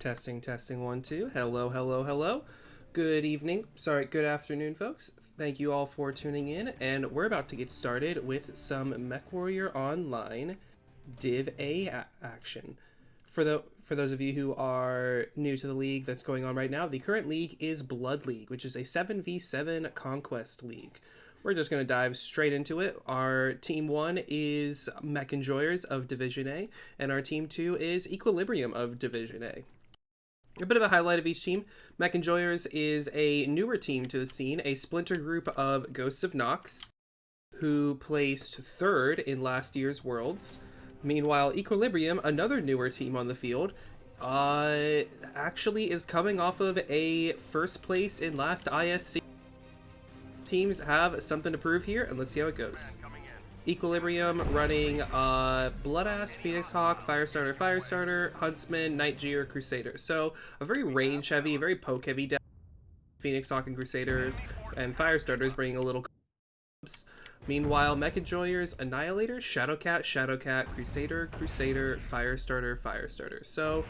Testing, testing, 1, 2. Hello, hello, hello. Good evening. Sorry, good afternoon, folks. Thank you all for tuning in, and we're about to get started with some MechWarrior Online Div A action. For those of you who are new to the league that's going on right now, the current league is Blood League, which is a 7v7 conquest league. We're just going to dive straight into it. Our Team 1 is Mech Enjoyers of Division A, and our Team 2 is Equilibrium of Division A. A bit of a highlight of each team. Mech Enjoyers is a newer team to the scene, a splinter group of Ghosts of Nox, who placed third in last year's Worlds. Meanwhile, Equilibrium, another newer team on the field, actually is coming off of a first place in last ISC. Teams have something to prove here, and let's see how it goes. Equilibrium running Bloodass, Phoenix Hawk, Firestarter, Huntsman, Nightgear, Crusader. So a very range heavy, very poke heavy deck. Phoenix Hawk and Crusaders, and Firestarters bringing a little. Meanwhile, Mech Enjoyers, Annihilator, Shadowcat, Crusader, Firestarter. So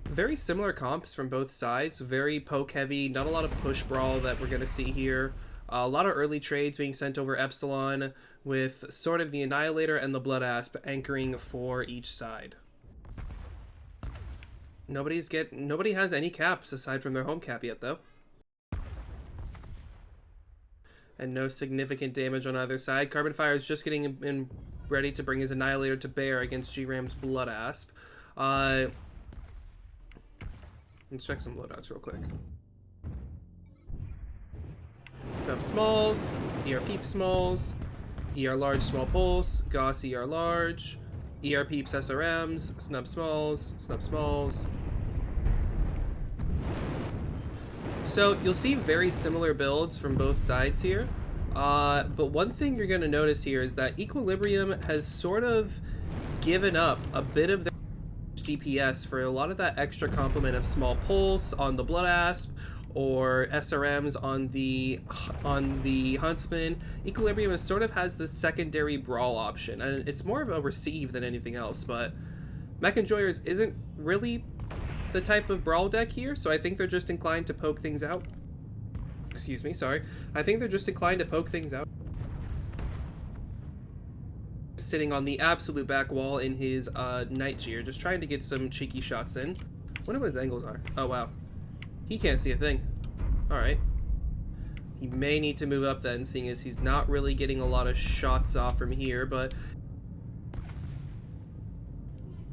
very similar comps from both sides. Very poke heavy, not a lot of push brawl that we're going to see here. A lot of early trades being sent over Epsilon, with sort of the Annihilator and the Blood Asp anchoring for each side. Nobody has any caps aside from their home cap yet, though. And no significant damage on either side. Carbon Fire is just getting in ready to bring his Annihilator to bear against G-Ram's Blood Asp. Let's check some loadouts real quick. Snub Smalls, ER Peep Smalls, ER Large Small Pulse, Gauss ER Large, ER Peeps SRMs, Snub Smalls. So you'll see very similar builds from both sides here, but one thing you're going to notice here is that Equilibrium has sort of given up a bit of their GPS for a lot of that extra complement of Small Pulse on the Blood Asp, or SRMs on the Huntsman. Equilibrium sort of has this secondary brawl option, and it's more of a receive than anything else, but Mech Enjoyers isn't really the type of brawl deck here, so I think they're just inclined to poke things out. Excuse me, sorry. I think they're just inclined to poke things out. Sitting on the absolute back wall in his Nightgear, just trying to get some cheeky shots in. I wonder what his angles are. Oh, wow. He can't see a thing. Alright. He may need to move up then, seeing as he's not really getting a lot of shots off from here, but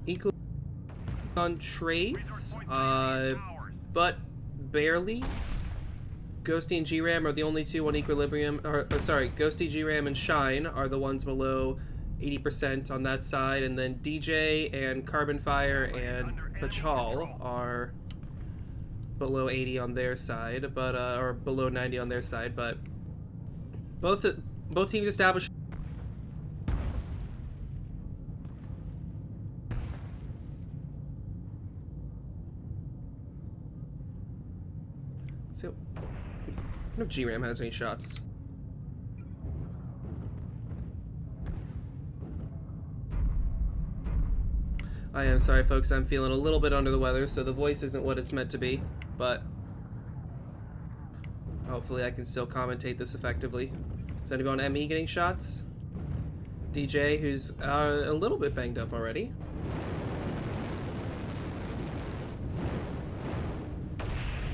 equal on trades, but barely. Ghosty and G-Ram are the only two on Equilibrium, sorry, Ghosty, G-Ram, and Shine are the ones below 80% on that side, and then DJ and Carbon Fire and Pachal are below 80 on their side, but or below 90 on their side, but both teams established. So, I don't know if G-Ram has any shots. I am sorry, folks. I'm feeling a little bit under the weather, so the voice isn't what it's meant to be, but hopefully I can still commentate this effectively. Is anyone on ME getting shots? DJ, who's a little bit banged up already.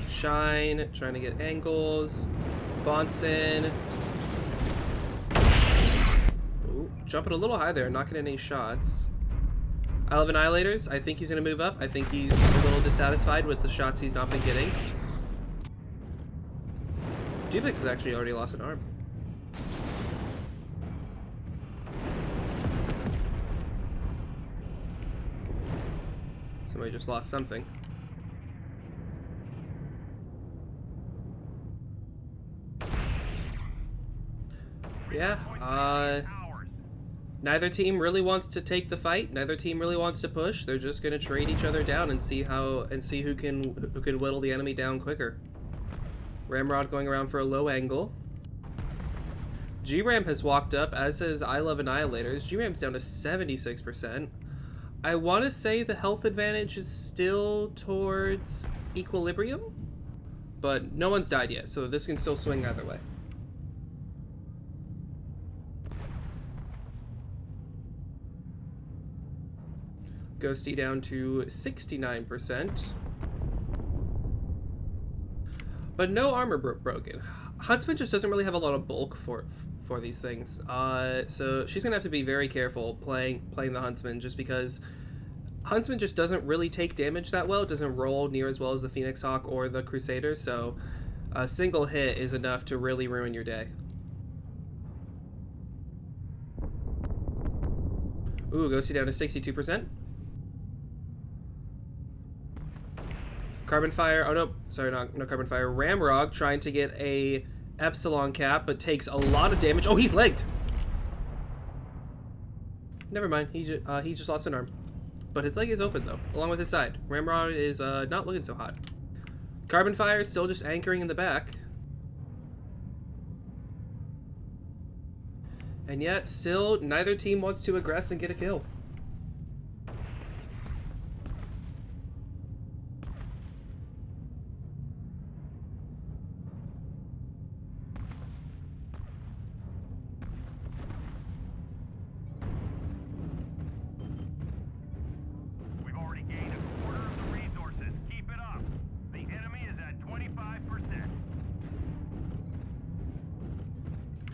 Shine, trying to get angles. Bonson. Ooh, jumping a little high there, not getting any shots. I love Annihilators. I think he's going to move up. I think he's a little dissatisfied with the shots he's not been getting. Dubix has actually already lost an arm. Somebody just lost something. Yeah, neither team really wants to take the fight. Neither team really wants to push. They're just gonna trade each other down and see who can whittle the enemy down quicker. Ramrod going around for a low angle. G-Ram has walked up, as has I Love Annihilators. G-Ram's down to 76%. I want to say the health advantage is still towards equilibrium, but no one's died yet, so this can still swing either way. Ghosty down to 69%. But no armor broken. Huntsman just doesn't really have a lot of bulk for these things. So she's gonna have to be very careful playing the Huntsman, just because Huntsman just doesn't really take damage that well. It doesn't roll near as well as the Phoenix Hawk or the Crusader, so a single hit is enough to really ruin your day. Ooh, Ghosty down to 62%. Carbon Fire, oh no, sorry, no Carbon Fire. Ramrog trying to get a Epsilon cap, but takes a lot of damage. Oh, he's legged! Never mind, he just lost an arm. But his leg is open though, along with his side. Ramrod is not looking so hot. Carbon Fire still just anchoring in the back. And yet, still, neither team wants to aggress and get a kill.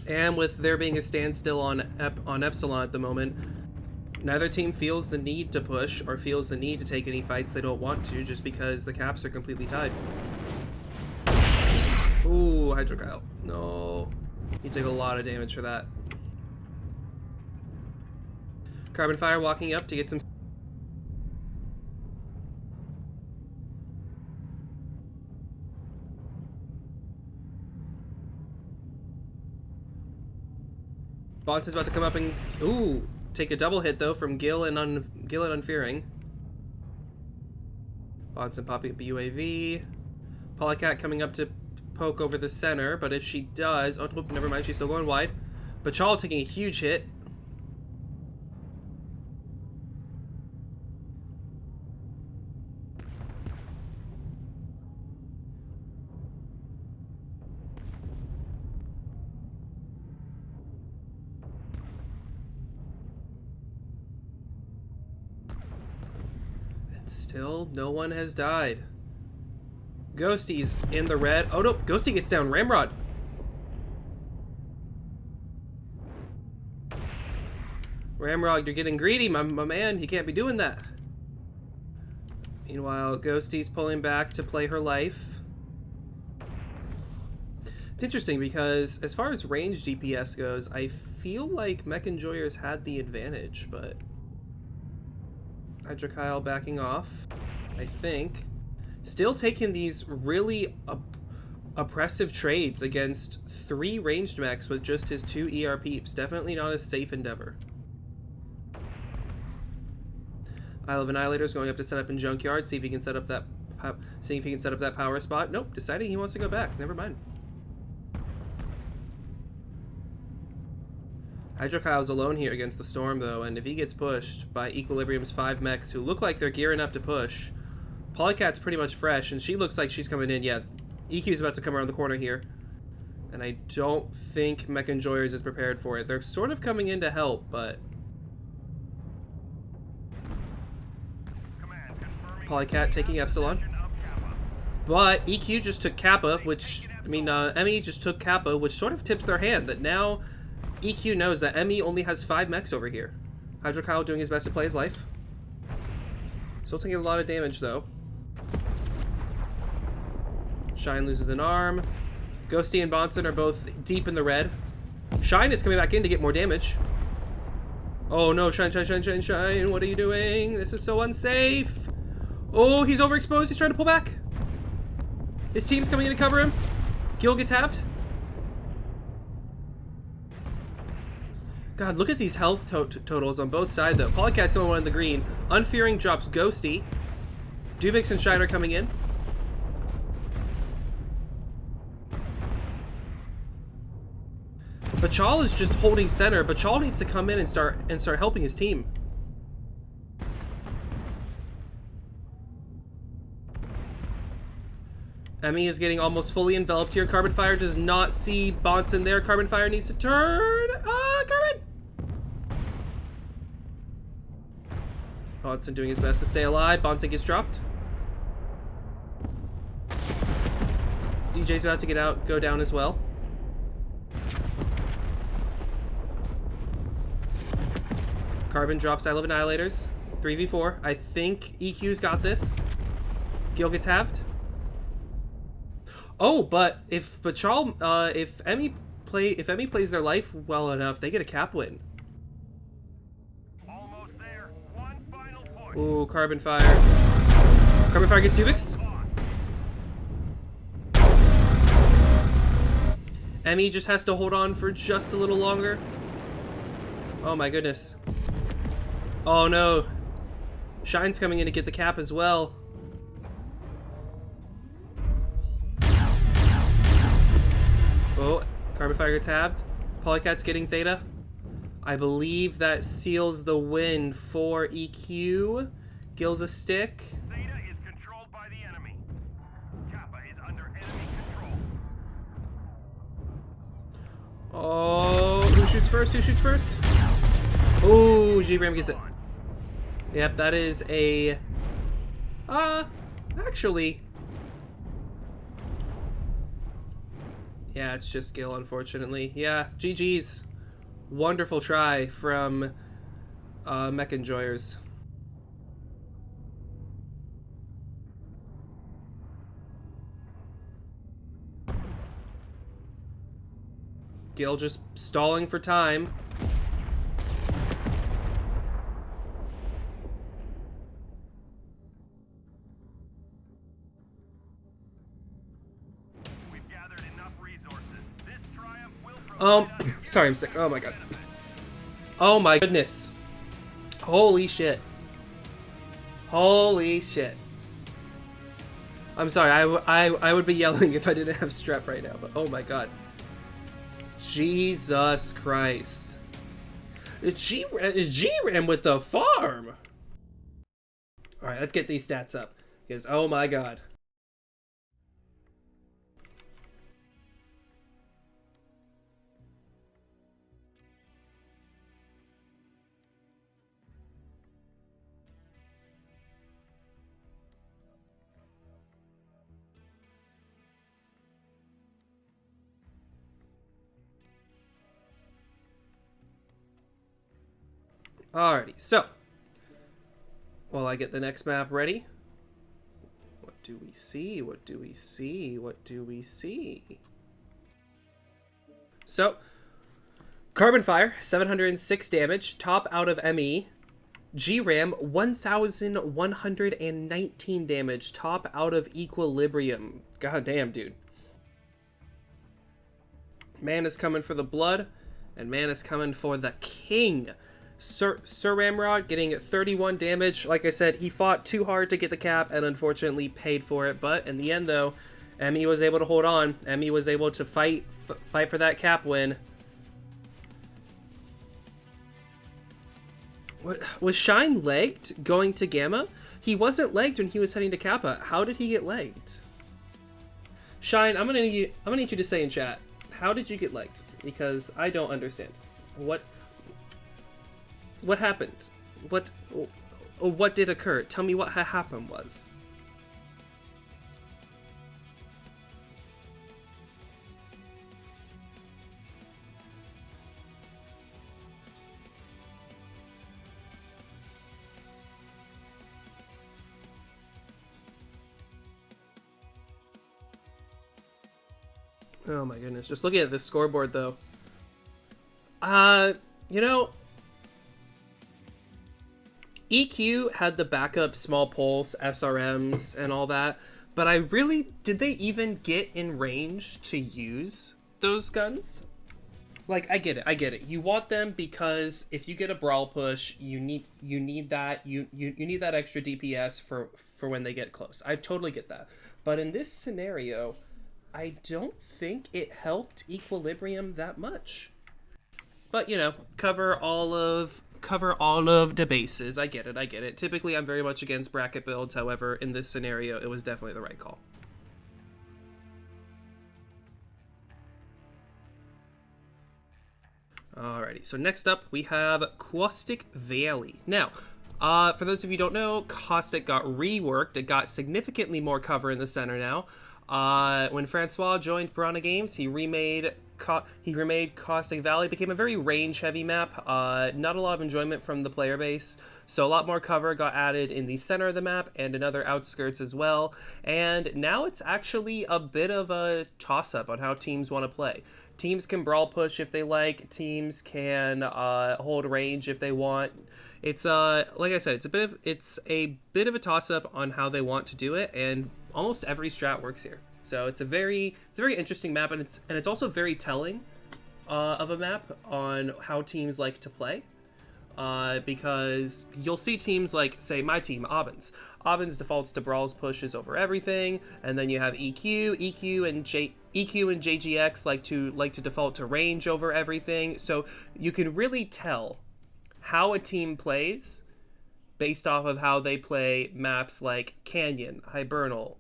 And with there being a standstill on Epsilon at the moment, neither team feels the need to push or feels the need to take any fights they don't want to, just because the caps are completely tied. Ooh, Hydrokyle. No. You take a lot of damage for that. Carbon Fire walking up to get some... Bonds is about to come up and, ooh, take a double hit though from Gil and Unfearing. Bonson popping up a UAV. Polycat coming up to poke over the center, but if she does, oh never mind, she's still going wide. Bachal taking a huge hit. Still, no one has died. Ghosty's in the red. Oh no, Ghosty gets down. Ramrod. Ramrod, you're getting greedy, my man. You can't be doing that. Meanwhile, Ghosty's pulling back to play her life. It's interesting because as far as range DPS goes, I feel like Mech Enjoyers had the advantage, but... Hydrokyle backing off, I think. Still taking these really oppressive trades against 3 ranged mechs with just his 2 ER peeps. Definitely not a safe endeavor. Isle of Annihilators going up to set up in Junkyard, see if he can set up that power spot. Nope, deciding he wants to go back. Never mind. Hydrokyle's alone here against the Storm, though, and if he gets pushed by Equilibrium's 5 mechs, who look like they're gearing up to push, Polycat's pretty much fresh, and she looks like she's coming in. Yeah, EQ's about to come around the corner here, and I don't think Mech Enjoyers is prepared for it. They're sort of coming in to help, but... Polycat taking Epsilon. But EQ just took Kappa, which... I mean, Emmy just took Kappa, which sort of tips their hand that now... EQ knows that Emmy only has 5 mechs over here. Hydrokyle doing his best to play his life. Still taking a lot of damage, though. Shine loses an arm. Ghosty and Bonson are both deep in the red. Shine is coming back in to get more damage. Oh no, Shine, Shine, Shine, Shine, Shine. What are you doing? This is so unsafe. Oh, he's overexposed. He's trying to pull back. His team's coming in to cover him. Gil gets halved. God, look at these health totals on both sides, though. Polycat's the only one in the green. Unfearing drops Ghosty. Dubix and Shine are coming in. Bachal is just holding center. Bachal needs to come in and start helping his team. Emmy is getting almost fully enveloped here. Carbon Fire does not see Bonson there. Carbon Fire needs to turn. Carbon! Bonson doing his best to stay alive. Bonson gets dropped. DJ's about to go down as well. Carbon drops I Love Annihilators. 3v4. I think EQ's got this. Gil gets halved. Oh, but if Bachal, if Emmy plays their life well enough, they get a cap win. Almost there. One final push. Ooh, Carbon Fire. Carbon Fire gets Dubix. Emmy just has to hold on for just a little longer. Oh my goodness. Oh no. Shine's coming in to get the cap as well. Oh, Carbon Fire gets halved. Polycat's getting Theta. I believe that seals the win for EQ. Gil's a stick. Theta is controlled by the enemy. Kappa is under enemy control. Oh, who shoots first? Who shoots first? Oh, G-Ram gets it. Yep, that is a... actually... Yeah, it's just Gil, unfortunately. Yeah, GG's. Wonderful try from Mech Enjoyers. Gil just stalling for time. Sorry, I'm sick. Oh my god. Oh my goodness. Holy shit. Holy shit. I'm sorry, I would be yelling if I didn't have strep right now, but oh my god. Jesus Christ. G-Ram with the farm. Alright, let's get these stats up. Because, oh my god. Alrighty, so while I get the next map ready, what do we see? What do we see? What do we see? So, Carbon Fire, 706 damage, top out of ME. G-Ram, 1,119 damage, top out of Equilibrium. God damn, dude. Man is coming for the blood, and man is coming for the king. Sir Ramrod getting 31 damage. Like I said, he fought too hard to get the cap and unfortunately paid for it. But in the end, though, Emmy was able to hold on. Emmy was able to fight for that cap win. Was Shine legged going to Gamma? He wasn't legged when he was heading to Kappa. How did he get legged? Shine, I'm gonna need you to say in chat, how did you get legged? Because I don't understand. What happened? What did occur? Tell me what happened was. Oh my goodness. Just looking at this scoreboard though. You know, EQ had the backup small pulse, SRMs, and all that, but did they even get in range to use those guns? Like, I get it. You want them because if you get a brawl push, you need that you need that extra DPS for when they get close. I totally get that. But in this scenario, I don't think it helped Equilibrium that much. But, you know, cover all of the bases. I get it. Typically, I'm very much against bracket builds. However, in this scenario, it was definitely the right call. Alrighty, so next up we have Caustic Valley. Now, for those of you who don't know, Caustic got reworked. It got significantly more cover in the center now. When Francois joined Piranha Games, he remade Caustic Valley. It became a very range-heavy map. Not a lot of enjoyment from the player base. So a lot more cover got added in the center of the map and in other outskirts as well. And now it's actually a bit of a toss-up on how teams want to play. Teams can brawl push if they like. Teams can hold range if they want. It's like I said, it's a bit of a toss-up on how they want to do it, and almost every strat works here. So it's a very interesting map, and it's also very telling of a map on how teams like to play. Because you'll see teams like, say, my team, Aubins. Aubins defaults to brawls pushes over everything, and then you have EQ and JGX like to default to range over everything. So you can really tell how a team plays based off of how they play maps like Canyon, Hibernal,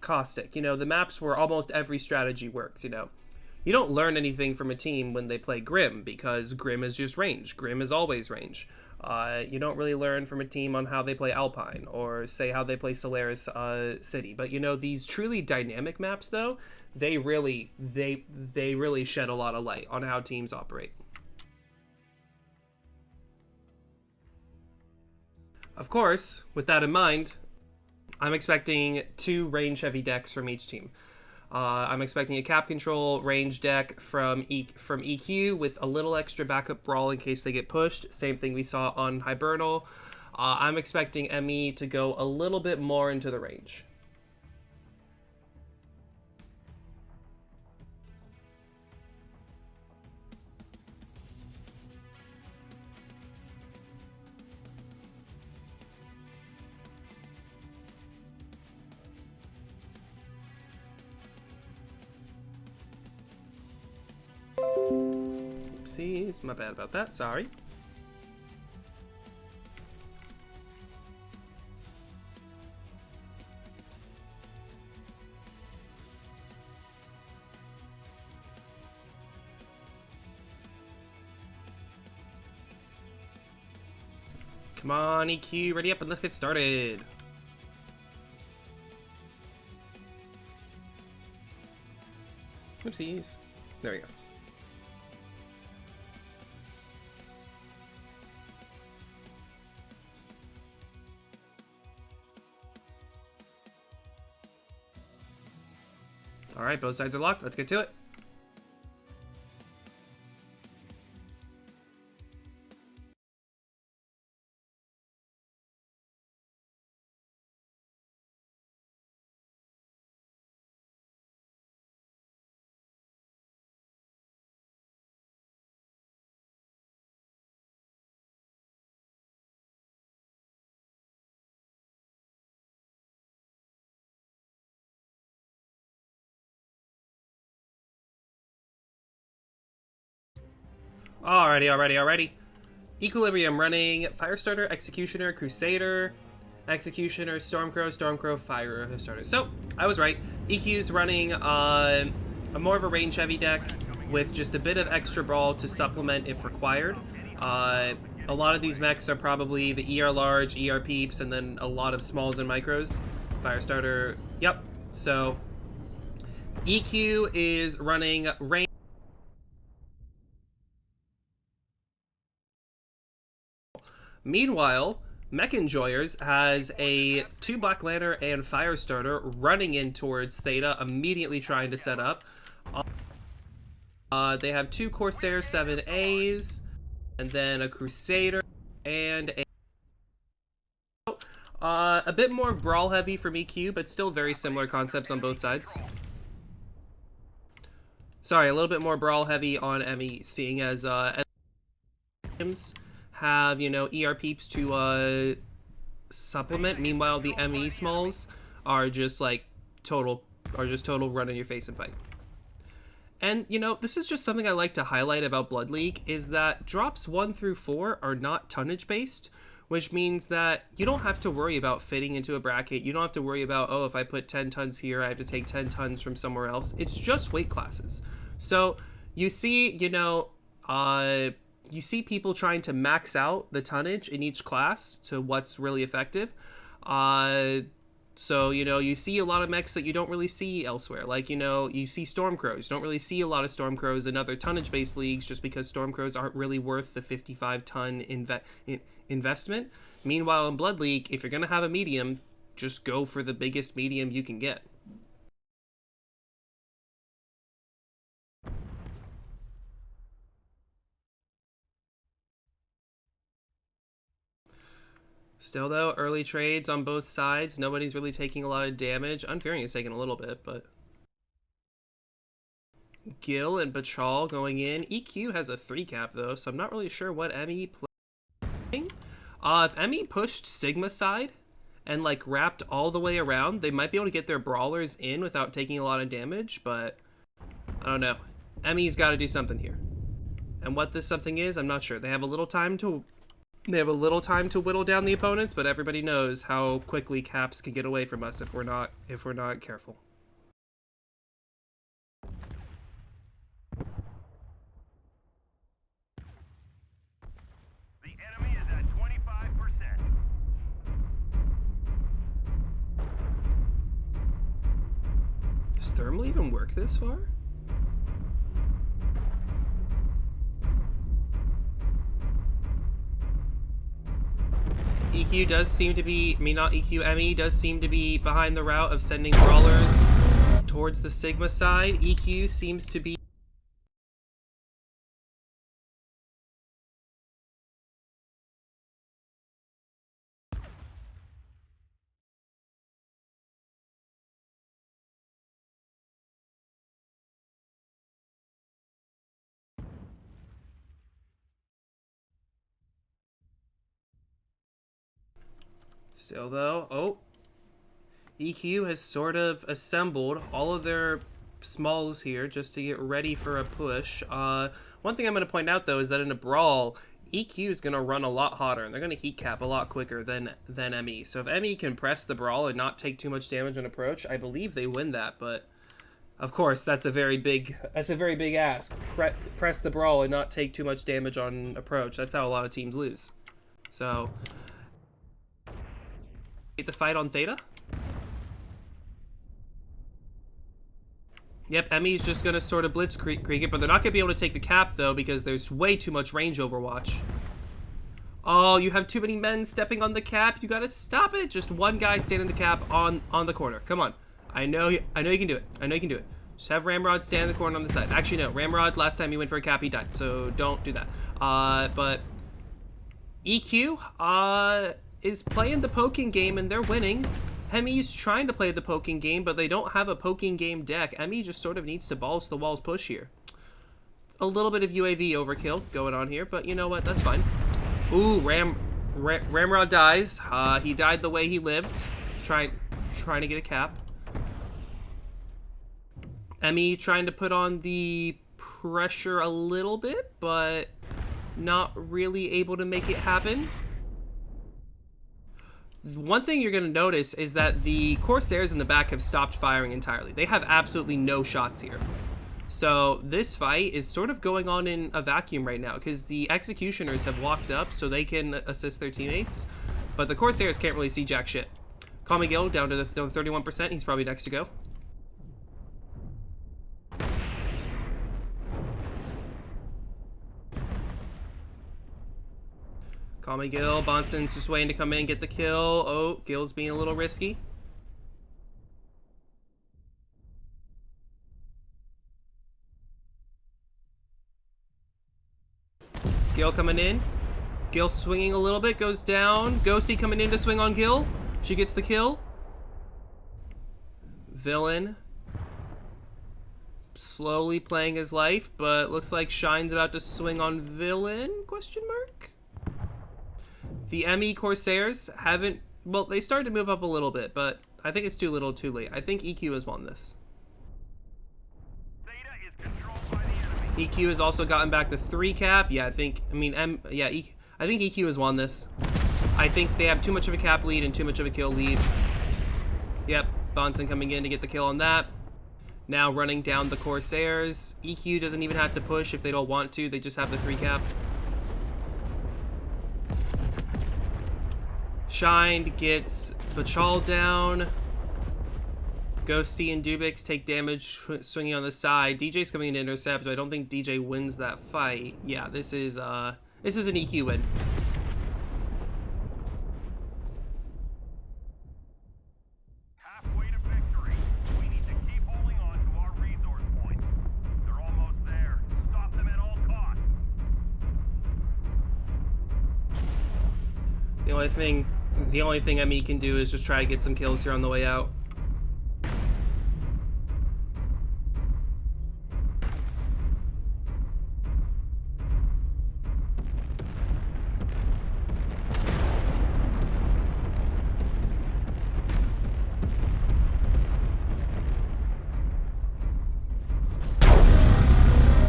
Caustic. You know, the maps where almost every strategy works, you know. You don't learn anything from a team when they play Grim, because Grim is just range. Grim is always range. You don't really learn from a team on how they play Alpine, or say how they play Solaris City. But you know, these truly dynamic maps, though, they really shed a lot of light on how teams operate. Of course, with that in mind, I'm expecting 2 range-heavy decks from each team. I'm expecting a cap control range deck from EQ with a little extra backup brawl in case they get pushed. Same thing we saw on Hibernal. I'm expecting ME to go a little bit more into the range. Oopsies, my bad about that, sorry. Come on, EQ, ready up and let's get started. Oopsies. There we go. Alright, both sides are locked. Let's get to it. Alrighty. Equilibrium running Firestarter, Executioner, Crusader, Executioner, Stormcrow, Firestarter. So, I was right. EQ's running a more of a range-heavy deck with just a bit of extra brawl to supplement if required. A lot of these mechs are probably the ER large, ER peeps, and then a lot of smalls and micros. Firestarter, yep. So, EQ is running range. Meanwhile, Mech Enjoyers has a 2 Black Lantern and Firestarter running in towards Theta, immediately trying to set up. They have 2 Corsair 7As, and then a Crusader, and a bit more brawl heavy from EQ, but still very similar concepts on both sides. Sorry, a little bit more brawl heavy on ME, seeing as have, you know, ER peeps to supplement. Meanwhile, the ME smalls are just like total run in your face and fight. And, you know, this is just something I like to highlight about Blood League, is that drops 1 through 4 are not tonnage based, which means that you don't have to worry about fitting into a bracket. You don't have to worry about, oh, if I put 10 tons here, I have to take 10 tons from somewhere else. It's just weight classes. So you see, you see people trying to max out the tonnage in each class to what's really effective. So, you see a lot of mechs that you don't really see elsewhere. Like, you see Stormcrows. You don't really see a lot of Stormcrows in other tonnage-based leagues just because Stormcrows aren't really worth the 55-ton investment. Meanwhile, in Blood League, if you're going to have a medium, just go for the biggest medium you can get. Still, though, early trades on both sides. Nobody's really taking a lot of damage. Unfearing is taking a little bit, but... Gil and Bachal going in. EQ has a 3 cap, though, so I'm not really sure what Emmy playing. If Emmy pushed Sigma side and, like, wrapped all the way around, they might be able to get their brawlers in without taking a lot of damage, but... I don't know. Emmy's got to do something here. And what this something is, I'm not sure. They have a little time to whittle down the opponents, but everybody knows how quickly caps can get away from us if we're not careful. The enemy is at 25%. Does thermal even work this far? EQ does seem to be, not EQ, Emmy does seem to be behind the route of sending brawlers towards the Sigma side. EQ seems to be still though. EQ has sort of assembled all of their smalls here just to get ready for a push. One thing I'm going to point out though is that in a brawl, EQ is going to run a lot hotter and they're going to heat cap a lot quicker than ME. So if ME can press the brawl and not take too much damage on approach, I believe they win that. But of course, that's a very big ask. Press the brawl and not take too much damage on approach. That's how a lot of teams lose. So the fight on Theta. Yep, Emmy's just going to sort of blitzkrieg it, but they're not going to be able to take the cap, though, because there's way too much range overwatch. Oh, you have too many men stepping on the cap. You got to stop it. Just one guy standing the cap on the corner. Come on. I know you can do it. I know you can do it. Just have Ramrod stand in the corner on the side. Actually, no. Ramrod, last time he went for a cap, he died. So don't do that. But EQ is playing the poking game, and they're winning. Emmy's trying to play the poking game, but they don't have a poking game deck. Emmy just sort of needs to balls to the walls push here. A little bit of UAV overkill going on here, but you know what? That's fine. Ooh, Ramrod dies. He died the way he lived. Trying to get a cap. Emmy trying to put on the pressure a little bit, but not really able to make it happen. One thing you're going to notice is that the Corsairs in the back have stopped firing entirely. They have absolutely no shots here. So this fight is sort of going on in a vacuum right now because the Executioners have walked up so they can assist their teammates, but the Corsairs can't really see jack shit. Call me Gil down to 31%. He's probably next to go. Call me Gil. Bonson's just waiting to come in and get the kill. Oh, Gil's being a little risky. Gil coming in. Gil swinging a little bit, goes down. Ghosty coming in to swing on Gil. She gets the kill. Villain slowly playing his life, but looks like Shine's about to swing on Villain, question mark? The ME Corsairs haven't... Well, they started to move up a little bit, but I think it's too little too late. I think EQ has won this. Theta is controlled by the enemy. EQ has also gotten back the 3 cap. Yeah, I think... I think EQ has won this. I think they have too much of a cap lead and too much of a kill lead. Yep, Bonson coming in to get the kill on that. now running down the Corsairs. EQ doesn't even have to push if they don't want to. They just have the 3 cap. Shined gets Bachal down. Ghosty and Dubix take damage swinging on the side. DJ's coming in to intercept, but I don't think DJ wins that fight. Yeah, this is an EQ win. Halfway to victory. We need to keep holding on to our resource points. They're almost there. Stop them at all costs. The only thing ME can do is just try to get some kills here on the way out.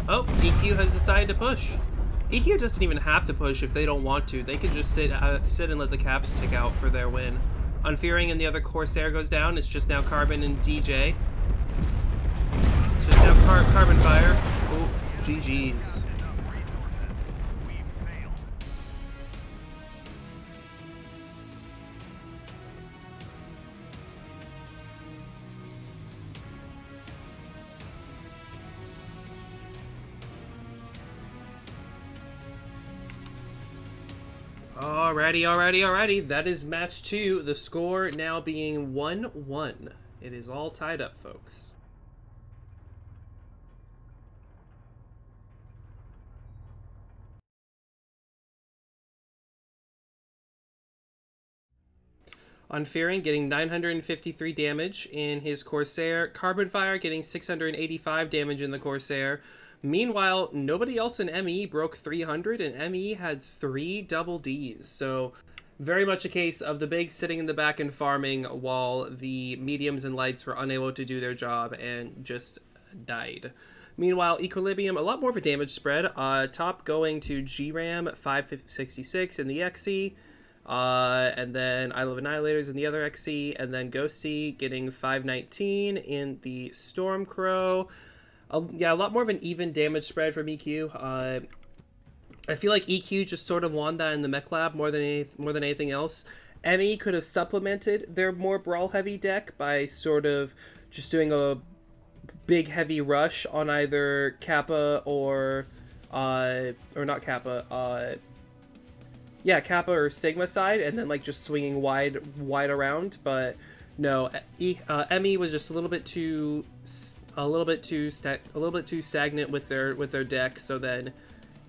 Oh, EQ has decided to push. EQ doesn't even have to push if they don't want to. They can just sit and let the caps tick out for their win. Unfearing and the other Corsair goes down. It's just now Carbon and DJ. It's just now Carbon Fire. Oh, GG's. Alrighty. That is match 2. The score now being 1-1. It is all tied up, folks. Unfearing getting 953 damage in his Corsair. Carbon Fire getting 685 damage in the Corsair. Meanwhile, nobody else in ME broke 300, and ME had 3 double Ds. So, very much a case of the bigs sitting in the back and farming while the mediums and lights were unable to do their job and just died. Meanwhile, Equilibrium, a lot more of a damage spread. Top going to GRAM, 566 in the XE. And then I Love Annihilators in the other XE. And then Ghosty getting 519 in the Stormcrow. Yeah, a lot more of an even damage spread from EQ. I feel like EQ just sort of won that in the mech lab more than anything else. ME could have supplemented their more brawl heavy deck by sort of just doing a big heavy rush on either Kappa or not Kappa. Yeah, Kappa or Sigma side, and then like just swinging wide around. But no, ME was just a little bit too stagnant with their deck, so then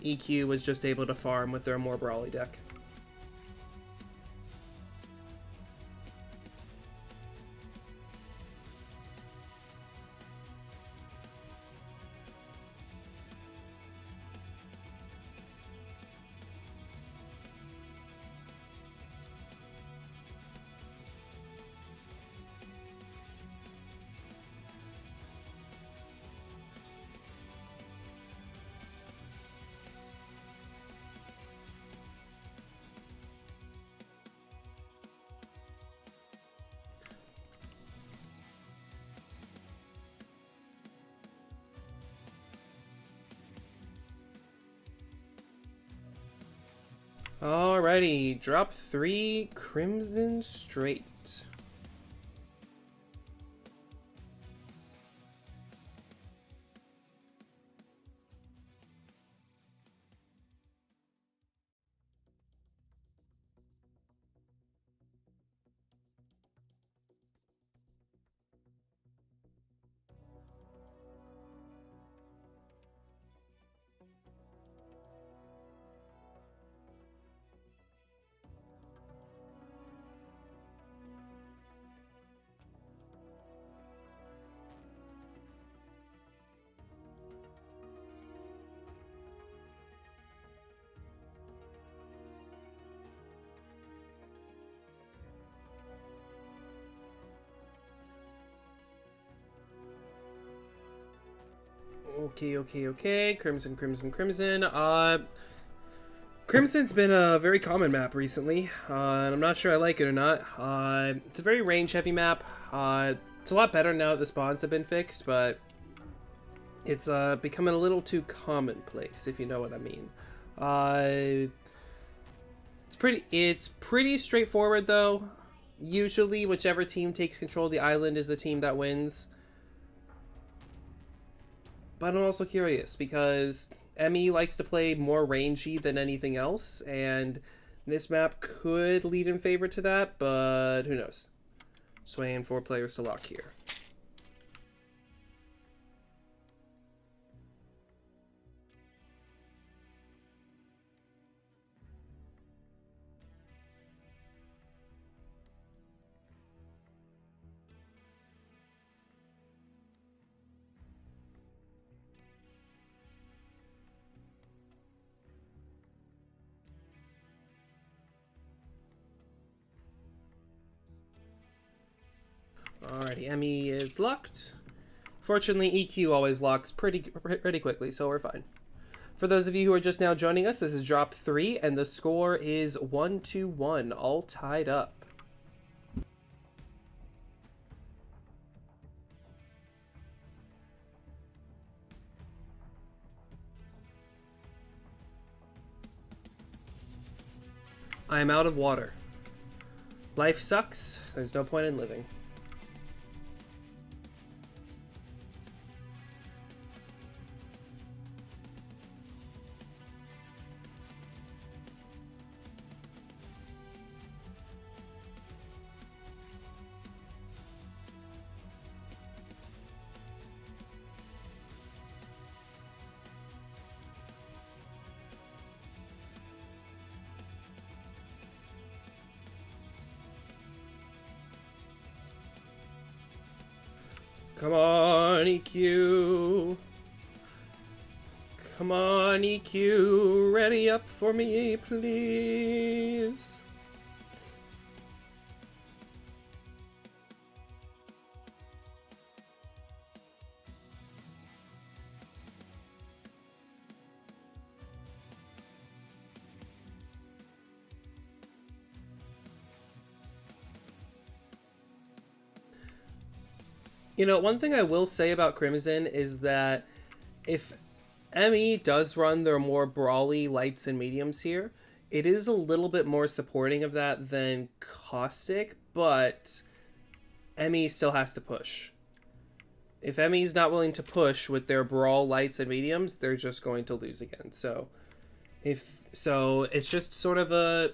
EQ was just able to farm with their more brawly deck. Alrighty, drop 3 Crimson straight. Okay. Crimson. Crimson's been a very common map recently, and I'm not sure I like it or not. It's a very range-heavy map. It's a lot better now that the spawns have been fixed, but it's becoming a little too commonplace, if you know what I mean. It's pretty straightforward though. Usually, whichever team takes control of the island is the team that wins. But I'm also curious because Emmy likes to play more rangy than anything else, and this map could lead in favor to that, but who knows? Swaying 4 players to lock here. Alrighty, Emmy is locked. Fortunately, EQ always locks pretty quickly, so we're fine. For those of you who are just now joining us, this is drop 3, and the score is 1-1, all tied up. I am out of water. Life sucks. There's no point in living. Come on, EQ. Come on, EQ. Ready up for me, please. You know, one thing I will say about Crimson is that if ME does run their more brawly lights and mediums here, it is a little bit more supporting of that than Caustic, but ME still has to push. If ME's not willing to push with their brawl lights and mediums, they're just going to lose again. So it's just sort of a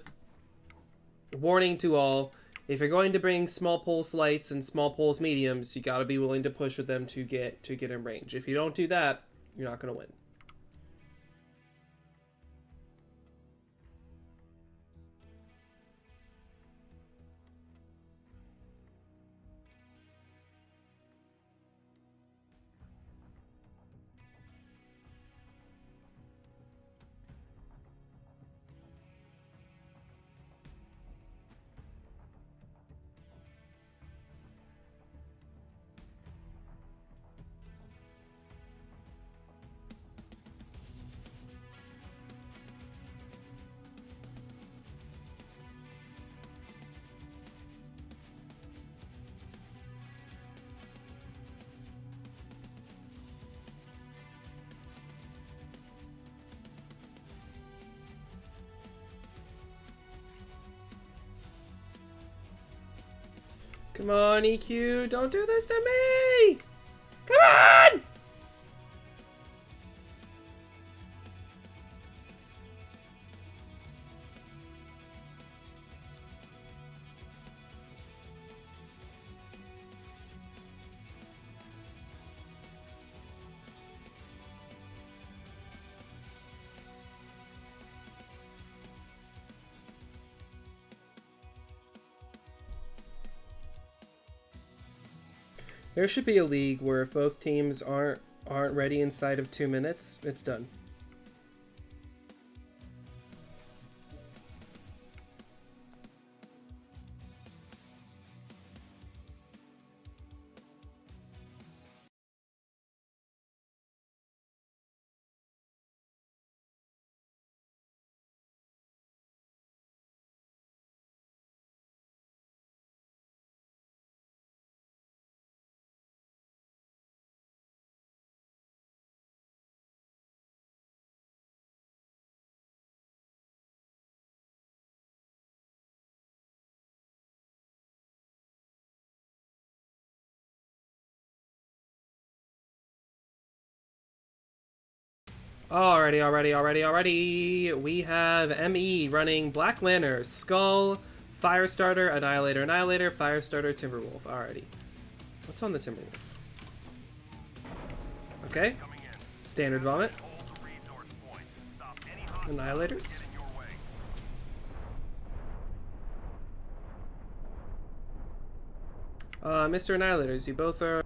warning to all. If you're going to bring small pulse lights and small pulse mediums, you got to be willing to push with them to get in range. If you don't do that, you're not going to win. Come on, EQ, don't do this to me! Come on! There should be a league where if both teams aren't ready inside of 2 minutes, it's done. Alrighty. We have ME running Black Lantern, Skull, Firestarter, Annihilator, Firestarter, Timberwolf. Alrighty. What's on the Timberwolf? Okay. Standard Vomit. Annihilators. Mr. Annihilators, you both are...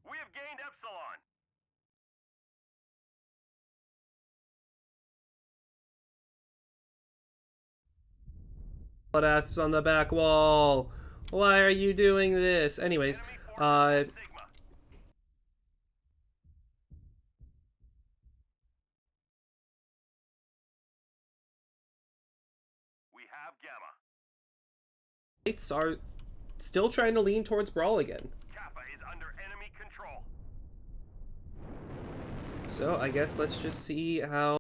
We have gained Epsilon. Blood asps on the back wall. Why are you doing this? Anyways, Sigma. We have Gamma. lights are still trying to lean towards Brawl again. Kappa is under enemy control. So I guess let's just see how...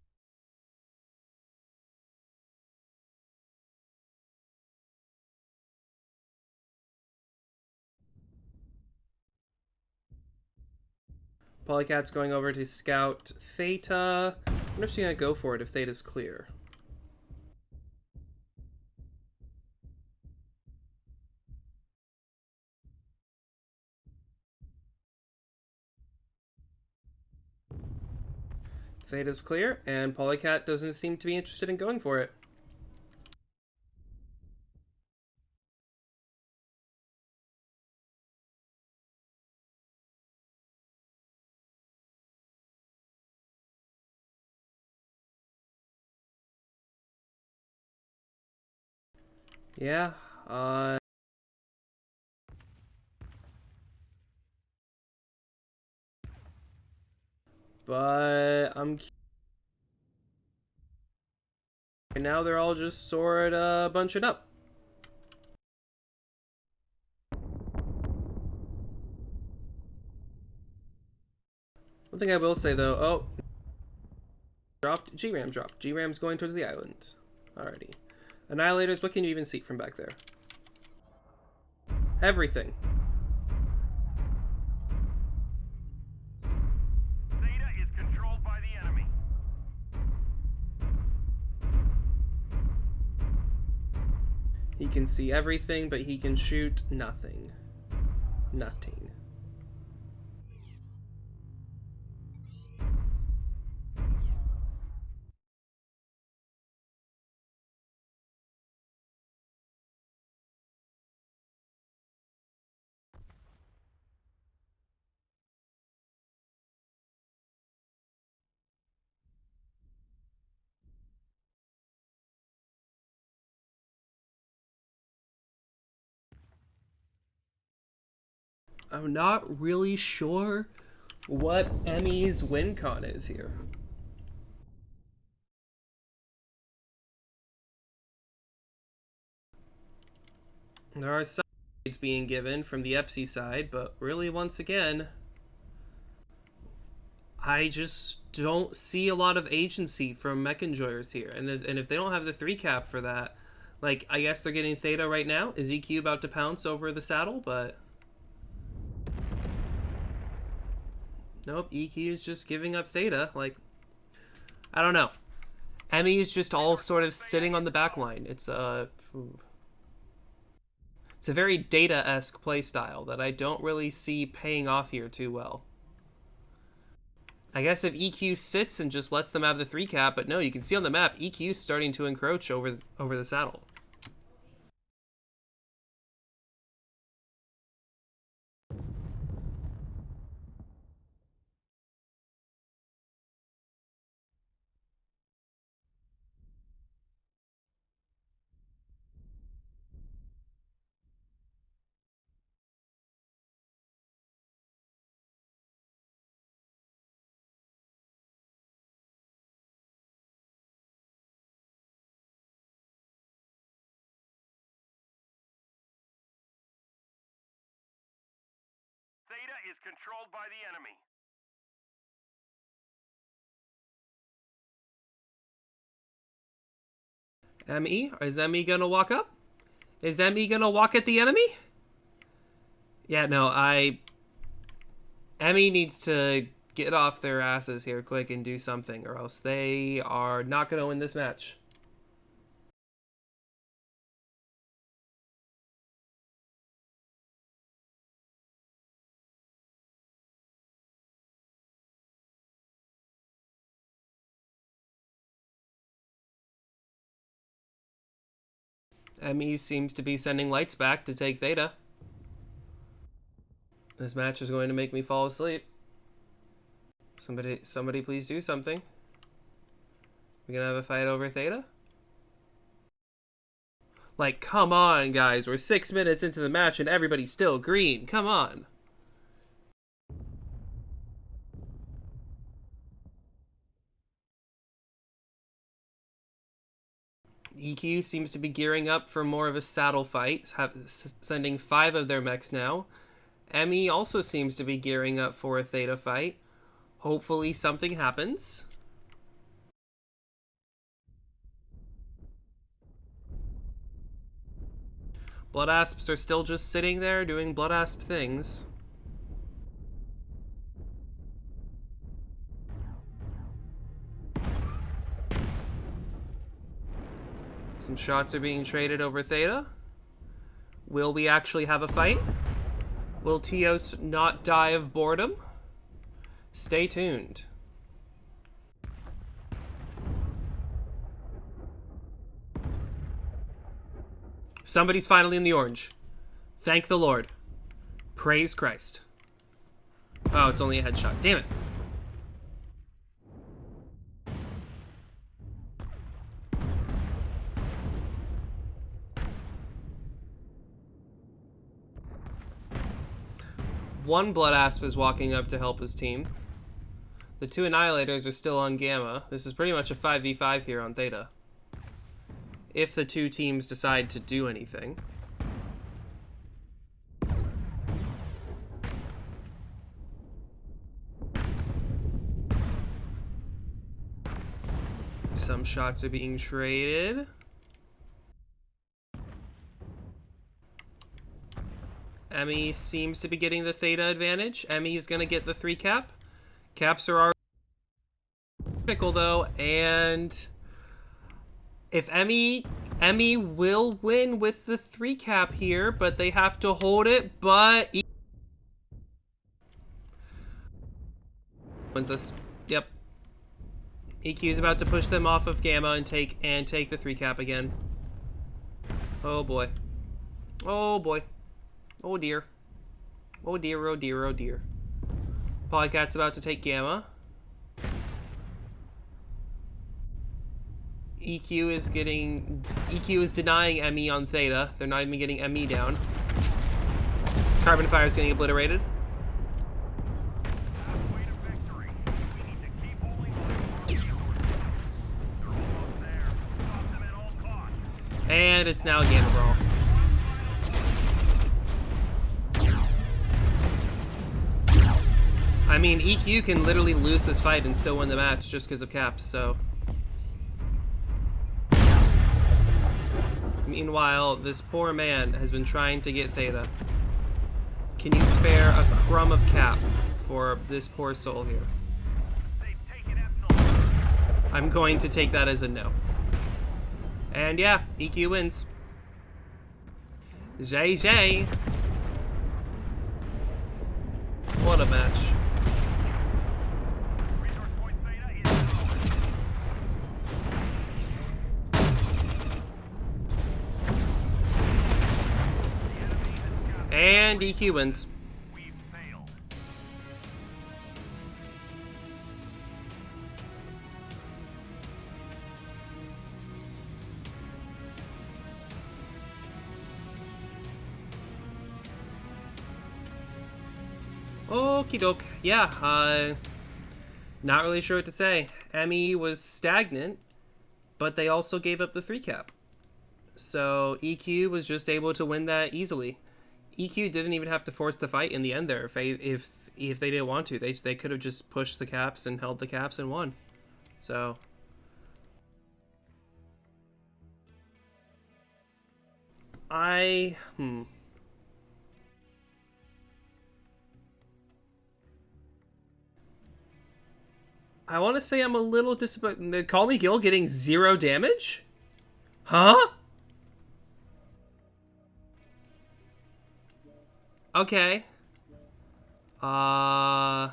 Polycat's going over to scout Theta. I wonder if she's gonna go for it if Theta's clear. Theta's clear, and Polycat doesn't seem to be interested in going for it. Yeah, but now they're all just sort of bunching up. One thing I will say though, oh, dropped, G-Ram dropped. G-Ram's going towards the island. Alrighty. Annihilators, what can you even see from back there? Everything. Theta is controlled by the enemy. He can see everything, but he can shoot nothing. Nothing. I'm not really sure what Emmy's win con is here. There are some grades being given from the Epsi side, but really, once again, I just don't see a lot of agency from Mech Enjoyers here. And if they don't have the 3 cap for that, like, I guess they're getting Theta right now. Is EQ about to pounce over the saddle? But nope, EQ is just giving up Theta. Like, I don't know. Emmy's just all sort of sitting on the back line. It's a very Data-esque playstyle that I don't really see paying off here too well. I guess if EQ sits and just lets them have the 3 cap, but no, you can see on the map, EQ's starting to encroach over the saddle. Theta is controlled by the enemy. ME? Is ME gonna walk up? Is ME gonna walk at the enemy? Yeah, no, ME needs to get off their asses here quick and do something, or else they are not going to win this match. ME seems to be sending lights back to take Theta. This match is going to make me fall asleep. Somebody please do something. We gonna have a fight over Theta? Like, come on, guys. We're 6 minutes into the match and everybody's still green. Come on. EQ seems to be gearing up for more of a saddle fight, sending 5 of their mechs now. ME also seems to be gearing up for a Theta fight. Hopefully something happens. Blood Asps are still just sitting there doing Blood Asp things. Some shots are being traded over Theta. Will we actually have a fight? Will Tios not die of boredom? Stay tuned. Somebody's finally in the orange. Thank the Lord. Praise Christ. Oh, it's only a headshot. Damn it. One Blood Asp is walking up to help his team. The 2 Annihilators are still on Gamma. This is pretty much a 5v5 here on Theta. If the 2 teams decide to do anything. Some shots are being traded. ME seems to be getting the Theta advantage. ME is going to get the 3 cap. Caps are already critical though, and if ME will win with the 3 cap here, but they have to hold it, but when's this? Yep. EQ is about to push them off of Gamma and take the 3 cap again. Oh boy. Oh boy. Oh dear. Oh dear, oh dear, oh dear. Polycat's about to take Gamma. EQ is denying ME on Theta. They're not even getting ME down. Carbon Fire is getting obliterated. Halfway to victory. We need to keep holding on to our resources. They're almost there. Stop them at all costs. And it's now Gamma Brawl. I mean, EQ can literally lose this fight and still win the match just because of caps, so. Meanwhile, this poor man has been trying to get Theta. Can you spare a crumb of cap for this poor soul here? I'm going to take that as a no. And yeah, EQ wins. JJ. What a match. And EQ wins. We've failed. Okie doke. Yeah, not really sure what to say. ME was stagnant, but they also gave up the 3 cap. So EQ was just able to win that easily. EQ didn't even have to force the fight in the end there. If they didn't want to, they could have just pushed the caps and held the caps and won. So I want to say I'm a little disappointed. Call Me Gil getting 0 damage? Huh? Okay. Uh...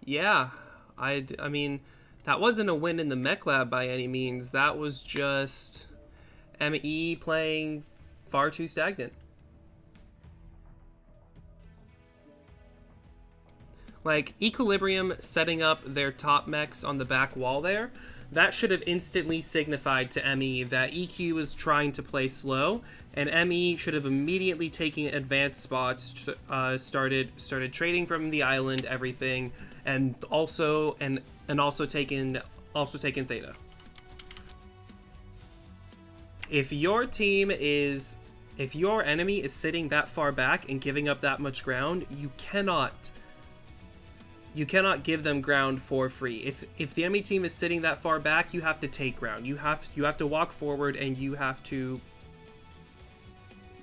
Yeah. I mean, that wasn't a win in the mech lab by any means. That was just ME playing far too stagnant. Like, Equilibrium setting up their top mechs on the back wall there, that should have instantly signified to ME that EQ was trying to play slow, and ME should have immediately taken advanced spots, started trading from the island, everything, and also taken Theta. If your enemy is sitting that far back and giving up that much ground, you cannot give them ground for free. If the enemy team is sitting that far back, you have to take ground. You have to walk forward and you have to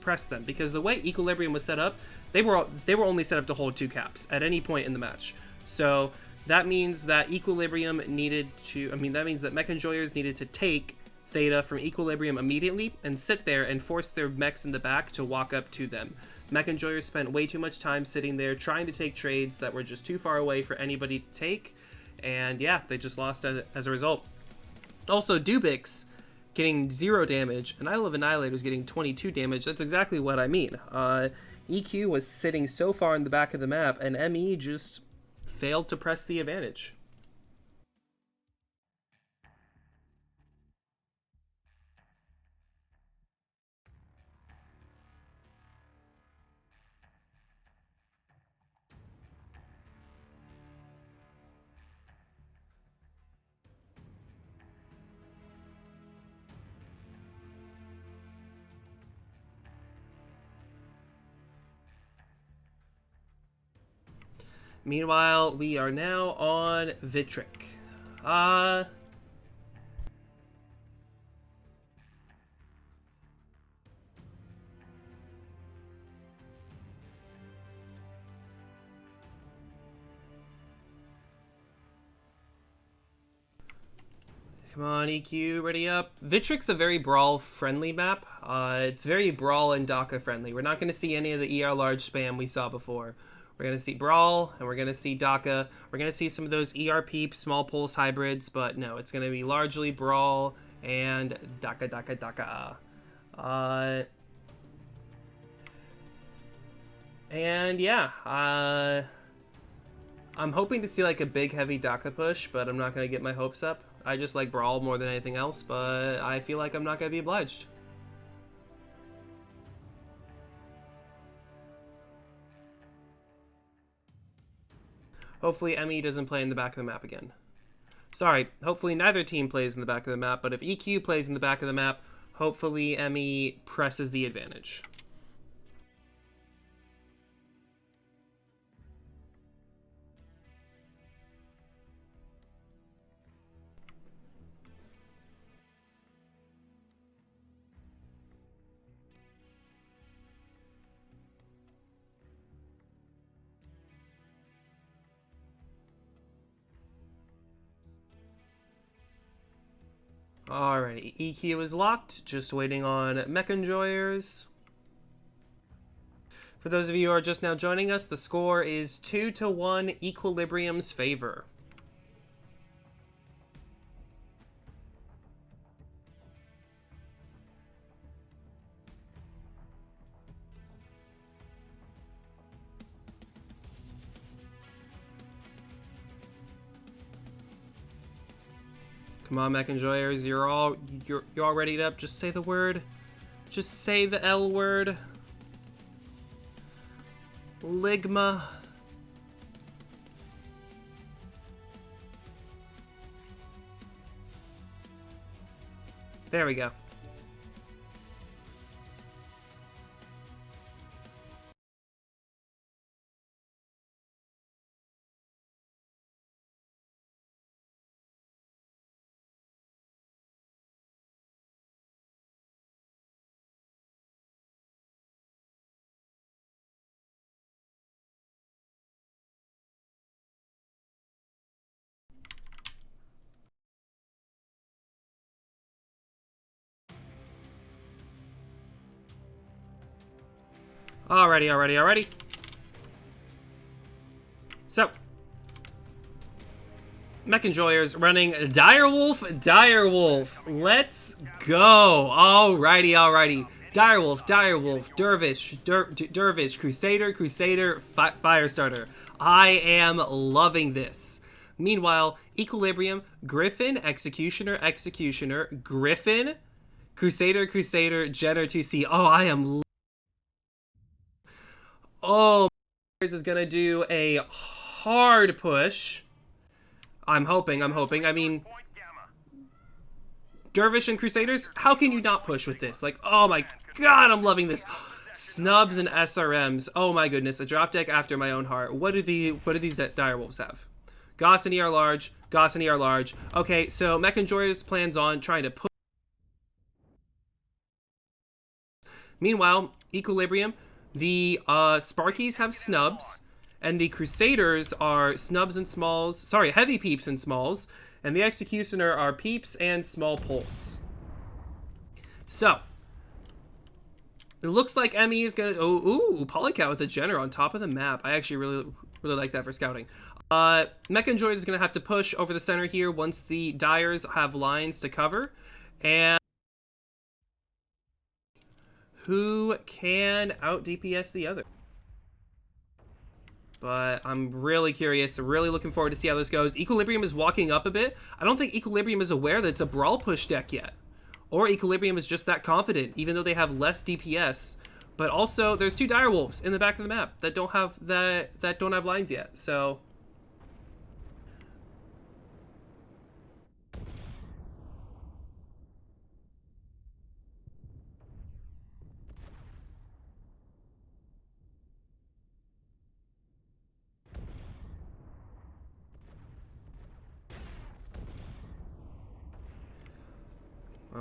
press them, because the way Equilibrium was set up, they were only set up to hold 2 caps at any point in the match. So that means that Equilibrium needed to. I mean, that means that Mech Enjoyers needed to take Theta from Equilibrium immediately and sit there and force their mechs in the back to walk up to them. Mech Enjoyers spent way too much time sitting there trying to take trades that were just too far away for anybody to take, and yeah, they just lost as a result. Also, Dubix getting 0 damage, and Isle of Annihilators getting 22 damage. That's exactly what I mean. EQ was sitting so far in the back of the map, and ME just failed to press the advantage. Meanwhile, we are now on Vitric. Come on, EQ, ready up. Vitric's a very brawl-friendly map. It's very brawl and DACA-friendly. We're not going to see any of the ER large spam we saw before. We're going to see brawl, and we're going to see DACA. We're going to see some of those ER peep, small pulse hybrids, but no, it's going to be largely brawl and DACA. And yeah, I'm hoping to see like a big heavy DACA push, but I'm not going to get my hopes up. I just like brawl more than anything else, but I feel like I'm not going to be obliged. Hopefully ME doesn't play in the back of the map again. Sorry, hopefully neither team plays in the back of the map, but if EQ plays in the back of the map, hopefully ME presses the advantage. Alrighty, EQ is locked, just waiting on Mech Enjoyers. For those of you who are just now joining us, the score is 2-1 Equilibrium's favor. Come on, Mech Enjoyers, you're all readied up. Just say the word. Just say the L word. Ligma. There we go. Alrighty. So, Mech Enjoyers running Direwolf. Let's go. Alrighty. Direwolf, Dervish, Crusader, Firestarter. I am loving this. Meanwhile, Equilibrium, Griffin, Executioner, Griffin, Crusader, Jenner 2C. Oh, I am. Oh, this is gonna do a hard push. I'm hoping. I mean, Dervish and Crusaders, how can you not push with this? Like, oh my god, I'm loving this. Snubs and SRMs. Oh my goodness, a drop deck after my own heart. What do these Direwolves have? Goss and E are large. Okay, so Mech Enjoyers plans on trying to push. Meanwhile, Equilibrium, the Sparkies have snubs, and the Crusaders are snubs and smalls. Sorry, heavy peeps and smalls, and the Executioner are peeps and small pulse. So, it looks like Emmy is gonna. Ooh, Polycat with a Jenner on top of the map. I actually really like that for scouting. Mech Enjoyers is gonna have to push over the center here once the Dyers have lines to cover, and who can out DPS the other? But I'm really curious, really looking forward to see how this goes. Equilibrium is walking up a bit. I don't think Equilibrium is aware that it's a Brawl push deck yet. Or Equilibrium is just that confident, even though they have less DPS. But also, there's two Direwolves in the back of the map that don't have lines yet. So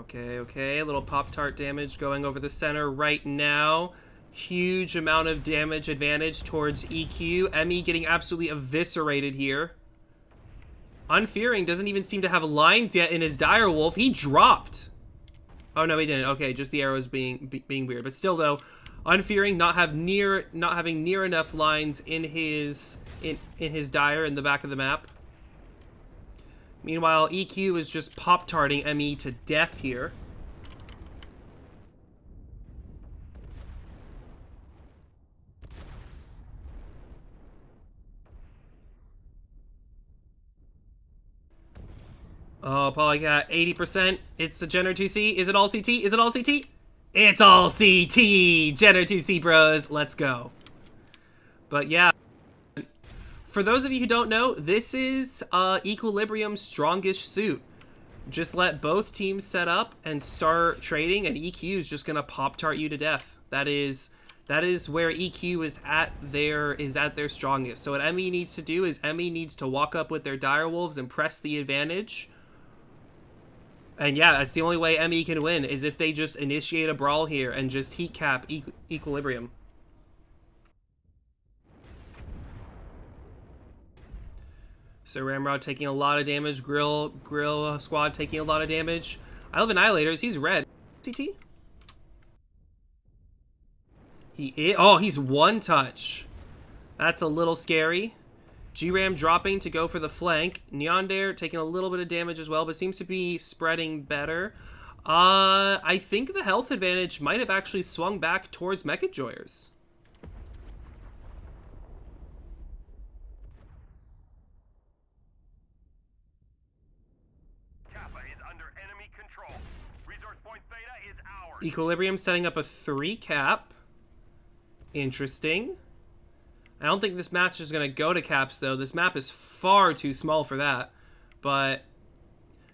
okay, a little Pop-Tart damage going over the center right now. Huge amount of damage advantage towards EQ. Emmy getting absolutely eviscerated here. Unfearing doesn't even seem to have lines yet in his Direwolf. He dropped. Oh no, he didn't. Okay, just the arrows being weird. But still though, Unfearing not having near enough lines in his Dire in the back of the map. Meanwhile, EQ is just pop-tarting ME to death here. Oh, Polycat, 80%. It's a Jenner 2C. Is it all CT? It's all CT! Jenner 2C, bros. Let's go. But yeah. For those of you who don't know, this is Equilibrium's strongest suit. Just let both teams set up and start trading, and EQ is just gonna pop-tart you to death. That is where EQ is at their strongest. So what ME needs to do is ME needs to walk up with their Direwolves and press the advantage. And yeah, that's the only way ME can win, is if they just initiate a brawl here and just heat cap Equilibrium. So Ramrod taking a lot of damage. Grill squad taking a lot of damage. I love Annihilators. He's red. CT? He's one touch. That's a little scary. G-Ram dropping to go for the flank. Neondare taking a little bit of damage as well, but seems to be spreading better. I think the health advantage might have actually swung back towards Mech Enjoyers. Equilibrium setting up a 3 cap. Interesting. I don't think this match is going to go to caps, though. This map is far too small for that. But,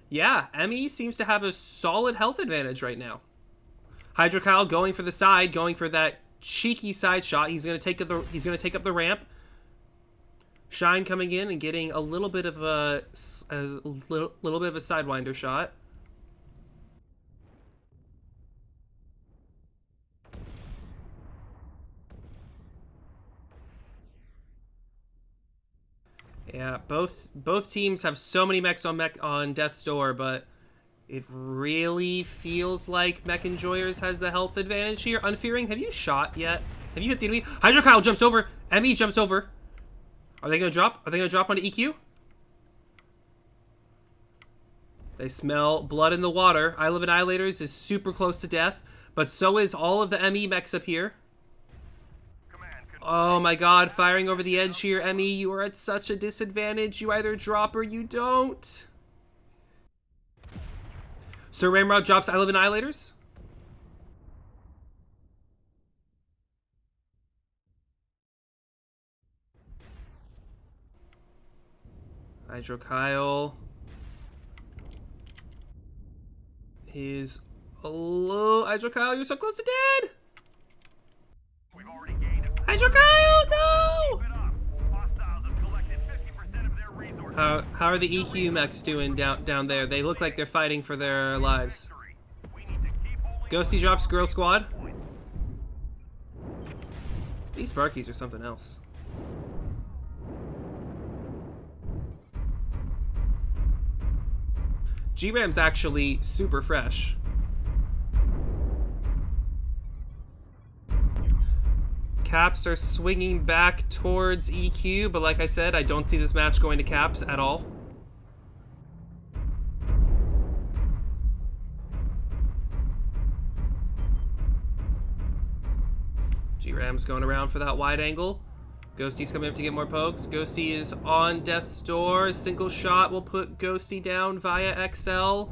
yeah, ME seems to have a solid health advantage right now. Hydrokyle going for the side, going for that cheeky side shot. He's going to take up the ramp. Shine coming in and getting a little bit of a sidewinder shot. Yeah, both teams have so many mechs on Death's Door, but it really feels like Mech Enjoyers has the health advantage here. Unfearing, have you shot yet? Have you hit the enemy? Hydro Kyle jumps over. ME jumps over. Are they gonna drop? Are they gonna drop onto EQ? They smell blood in the water. Isle of Annihilators is super close to death, but so is all of the ME mechs up here. Oh my god, firing over the edge here, ME. You are at such a disadvantage. You either drop or you don't. Sir Ramrod drops Isle of Annihilators. Hydro Kyle is a low. Hydro Kyle, you're so close to dead. Hydro Kyle, no! How are the EQ mechs doing down there? They look like they're fighting for their lives. Ghosty drops Girl Squad. These Sparkies are something else. G-Ram's actually super fresh. Caps are swinging back towards EQ, but like I said, I don't see this match going to Caps at all. G-Ram's going around for that wide angle. Ghosty's coming up to get more pokes. Ghosty is on death's door. A single shot will put Ghosty down via XL.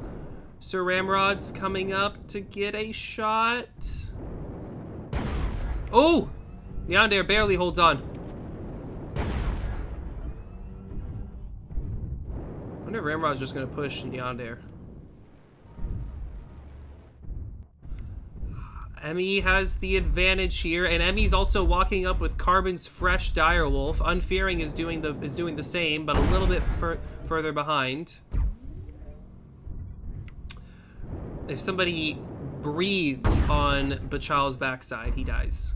Sir Ramrod's coming up to get a shot. Oh! Neondair barely holds on. I wonder if Ramrod's just going to push Neondair. Emmy has the advantage here, and Emmy's also walking up with Carbon's fresh Direwolf. Unfearing is doing the same, but a little bit further behind. If somebody breathes on Bachal's backside, he dies.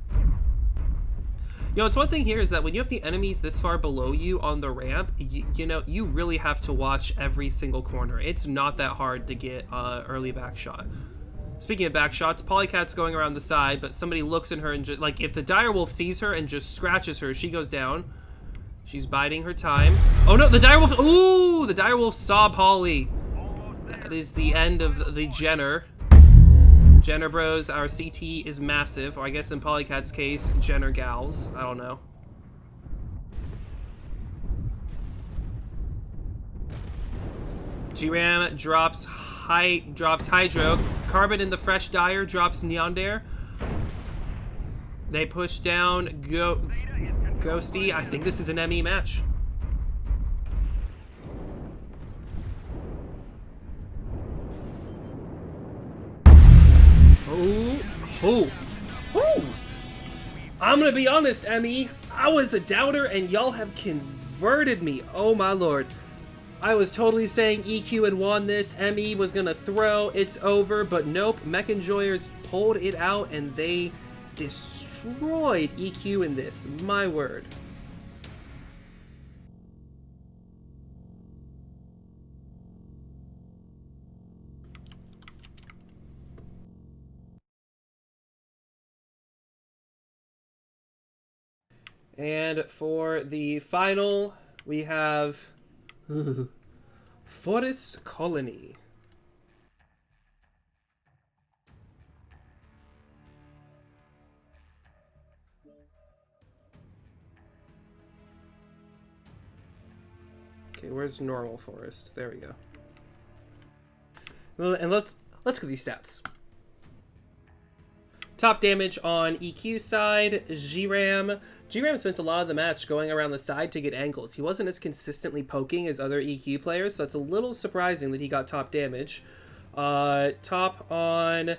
You know, it's one thing here is that when you have the enemies this far below you on the ramp, you know, you really have to watch every single corner. It's not that hard to get early back shot. Speaking of back shots, Polycat's going around the side, but somebody looks at her and just, like, if the Direwolf sees her and just scratches her, she goes down. She's biding her time. Oh no, the Direwolf, ooh, the Direwolf saw Polly. That is the end of the Jenner. Jenner Bros, our CT is massive, or I guess in Polycat's case, Jenner Gals, I don't know. G-Ram drops Hydro. Carbon in the fresh Dire drops Neondair. They push down Ghosty. I think this is an ME match. Oh. I'm gonna be honest, ME. I was a doubter and y'all have converted me. Oh my lord. I was totally saying EQ had won this, ME was gonna throw, it's over, but nope, Mech Enjoyers pulled it out and they destroyed EQ in this, my word. And for the final, we have Forest Colony. Okay, where's normal forest? There we go. And let's look at these stats. Top damage on EQ side, G-Ram. G-Ram spent a lot of the match going around the side to get angles. He wasn't as consistently poking as other EQ players, so it's a little surprising that he got top damage. Top on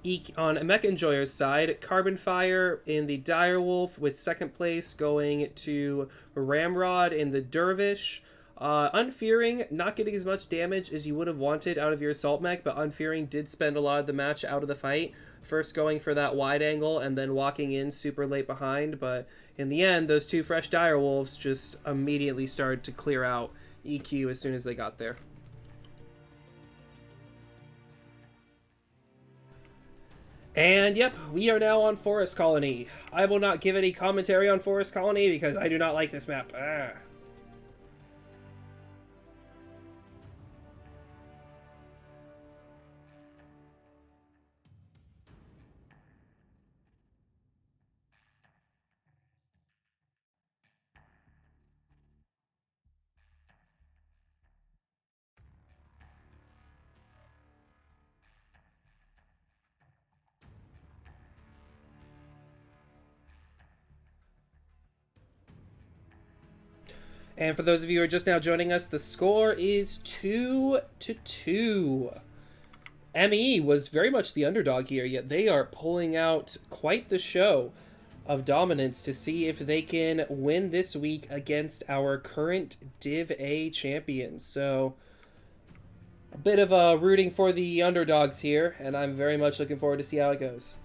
Mech Enjoyer's side, Carbon Fire in the Direwolf, with second place going to Ramrod in the Dervish. Unfearing, not getting as much damage as you would have wanted out of your Assault Mech, but Unfearing did spend a lot of the match out of the fight. First going for that wide angle and then walking in super late behind, but in the end, those two fresh Direwolves just immediately started to clear out EQ as soon as they got there. And yep, we are now on Forest Colony. I will not give any commentary on Forest Colony because I do not like this map. Ah. And for those of you who are just now joining us, the score is 2-2. ME was very much the underdog here, yet they are pulling out quite the show of dominance to see if they can win this week against our current Div A champions. So a bit of a rooting for the underdogs here, and I'm very much looking forward to see how it goes.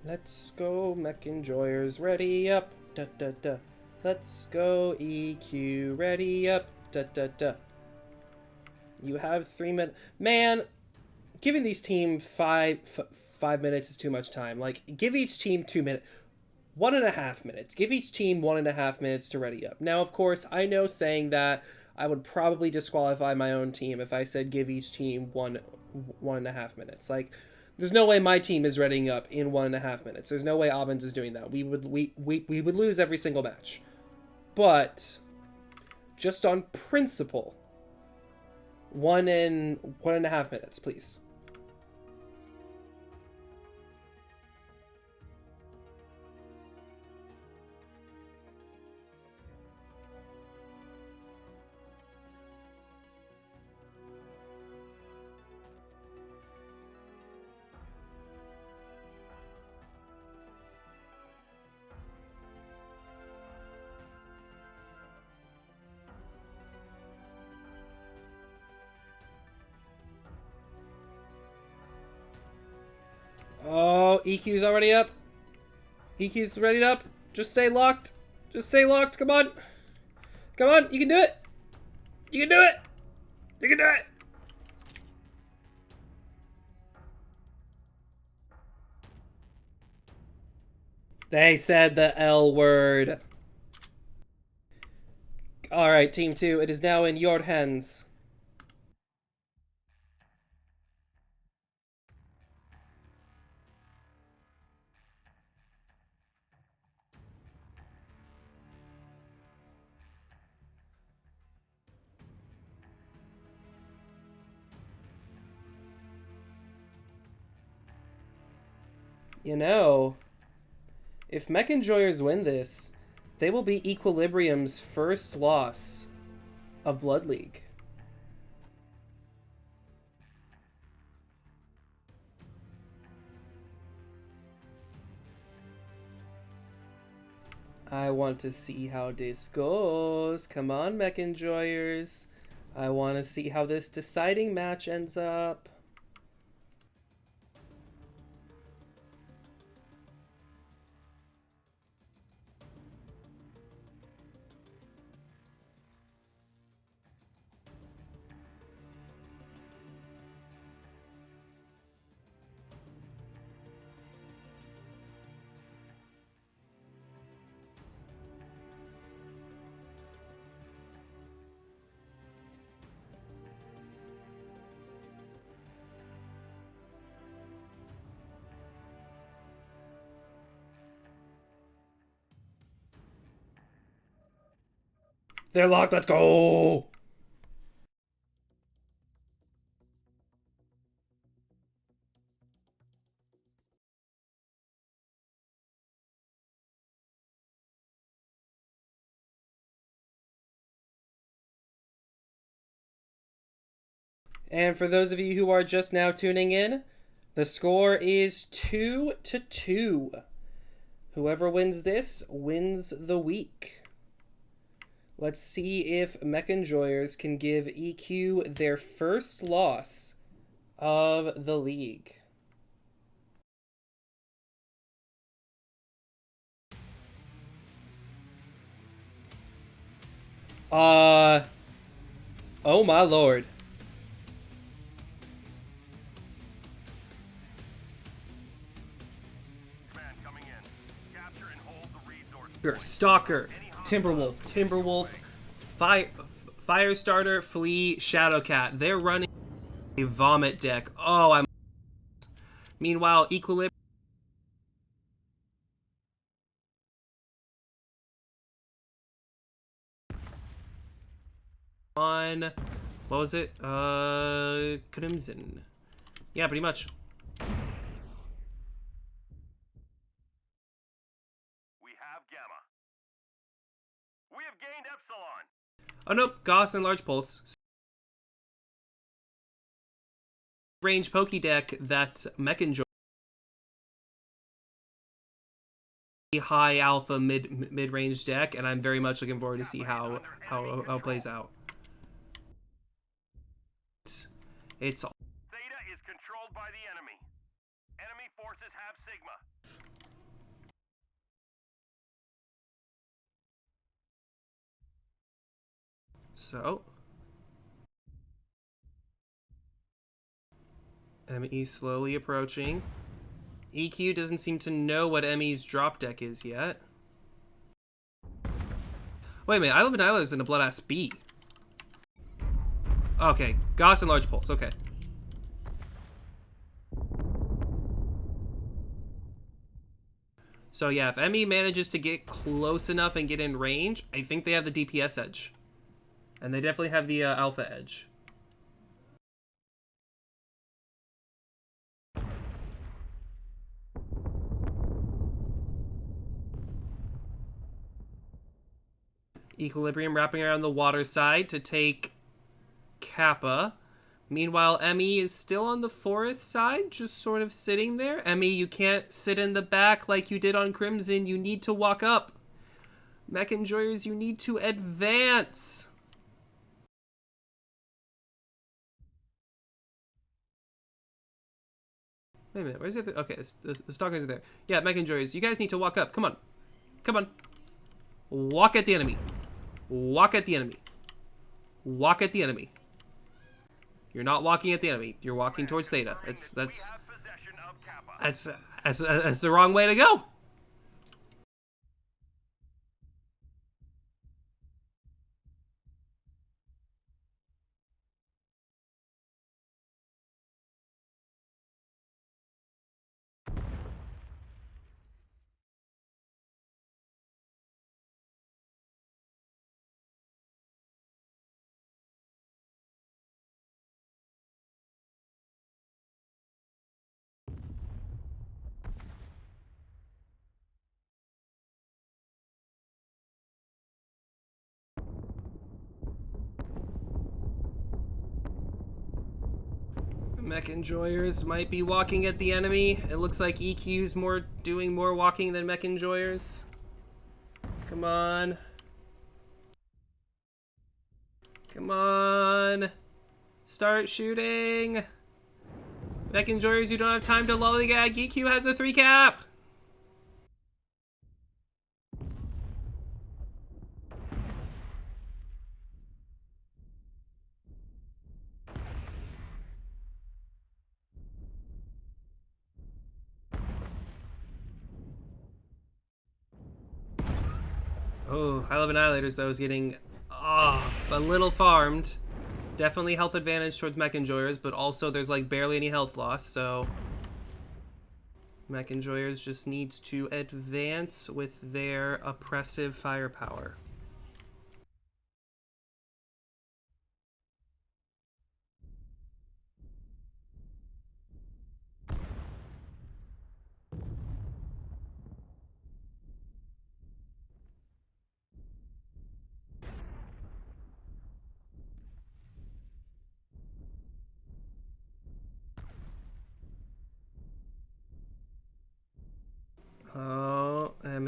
Let's go, Mech Enjoyers, ready up, da da da. Let's go, EQ, ready up, da da da. You have 3 minutes. Man, giving these team 5 minutes is too much time. Like, give each team 2 minutes. 1.5 minutes. Give each team 1.5 minutes to ready up. Now, of course, I know saying that I would probably disqualify my own team if I said give each team 1.5 minutes. Like, there's no way my team is readying up in 1.5 minutes. There's no way Aubins is doing that. We would lose every single match. But just on principle, 1.5 minutes, please. Oh, EQ's already up. EQ's ready up. Just say locked. Just say locked. Come on. Come on. You can do it. You can do it. You can do it. They said the L word. Alright, Team 2, it is now in your hands. You know, if Mech Enjoyers win this, they will be Equilibrium's first loss of Blood League. I want to see how this goes. Come on, Mech Enjoyers. I want to see how this deciding match ends up. They're locked. Let's go. And for those of you who are just now tuning in, the score is 2-2. Whoever wins this wins the week. Let's see if Mech Enjoyers can give EQ their first loss of the league. Oh my lord. Command coming in. Capture and hold the resource. Stalker, Timberwolf, Firestarter, Flea, Shadowcat. They're running a vomit deck. Oh, I'm. Meanwhile, Equilibrium. On. What was it? Crimson. Yeah, pretty much. We have Gamma. We have gained Epsilon. Oh nope, Gauss and Large Pulse. Range Poke deck that Mech enjoys. High alpha mid range deck, and I'm very much looking forward to see how it plays out. It's Theta is controlled by the enemy. Enemy forces have Sigma. so ME slowly approaching. EQ doesn't seem to know what ME's drop deck is yet. Wait a minute, I Live in Isla is in a Blood Ass B. Okay, Gauss and Large Pulse, okay. So yeah, if ME manages to get close enough and get in range, I think they have the DPS edge. And they definitely have the alpha edge. Equilibrium wrapping around the water side to take Kappa. Meanwhile, Emmy is still on the forest side, just sort of sitting there. Emmy, you can't sit in the back like you did on Crimson. You need to walk up. Mech Enjoyers, you need to advance. Wait a minute, where's the other? Okay, the stalkers are there. Yeah, Mech Enjoyers, you guys need to walk up. Come on. Come on. Walk at the enemy. Walk at the enemy. Walk at the enemy. You're not walking at the enemy. You're walking towards Theta. That's the wrong way to go. Mech Enjoyers might be walking at the enemy. It looks like EQ's doing more walking than Mech Enjoyers. Come on. Come on. Start shooting. Mech Enjoyers, you don't have time to lollygag. EQ has a 3 cap. Oh, High Level Annihilators, though, is getting a little farmed. Definitely health advantage towards Mech Enjoyers, but also there's like barely any health loss, so Mech Enjoyers just needs to advance with their oppressive firepower.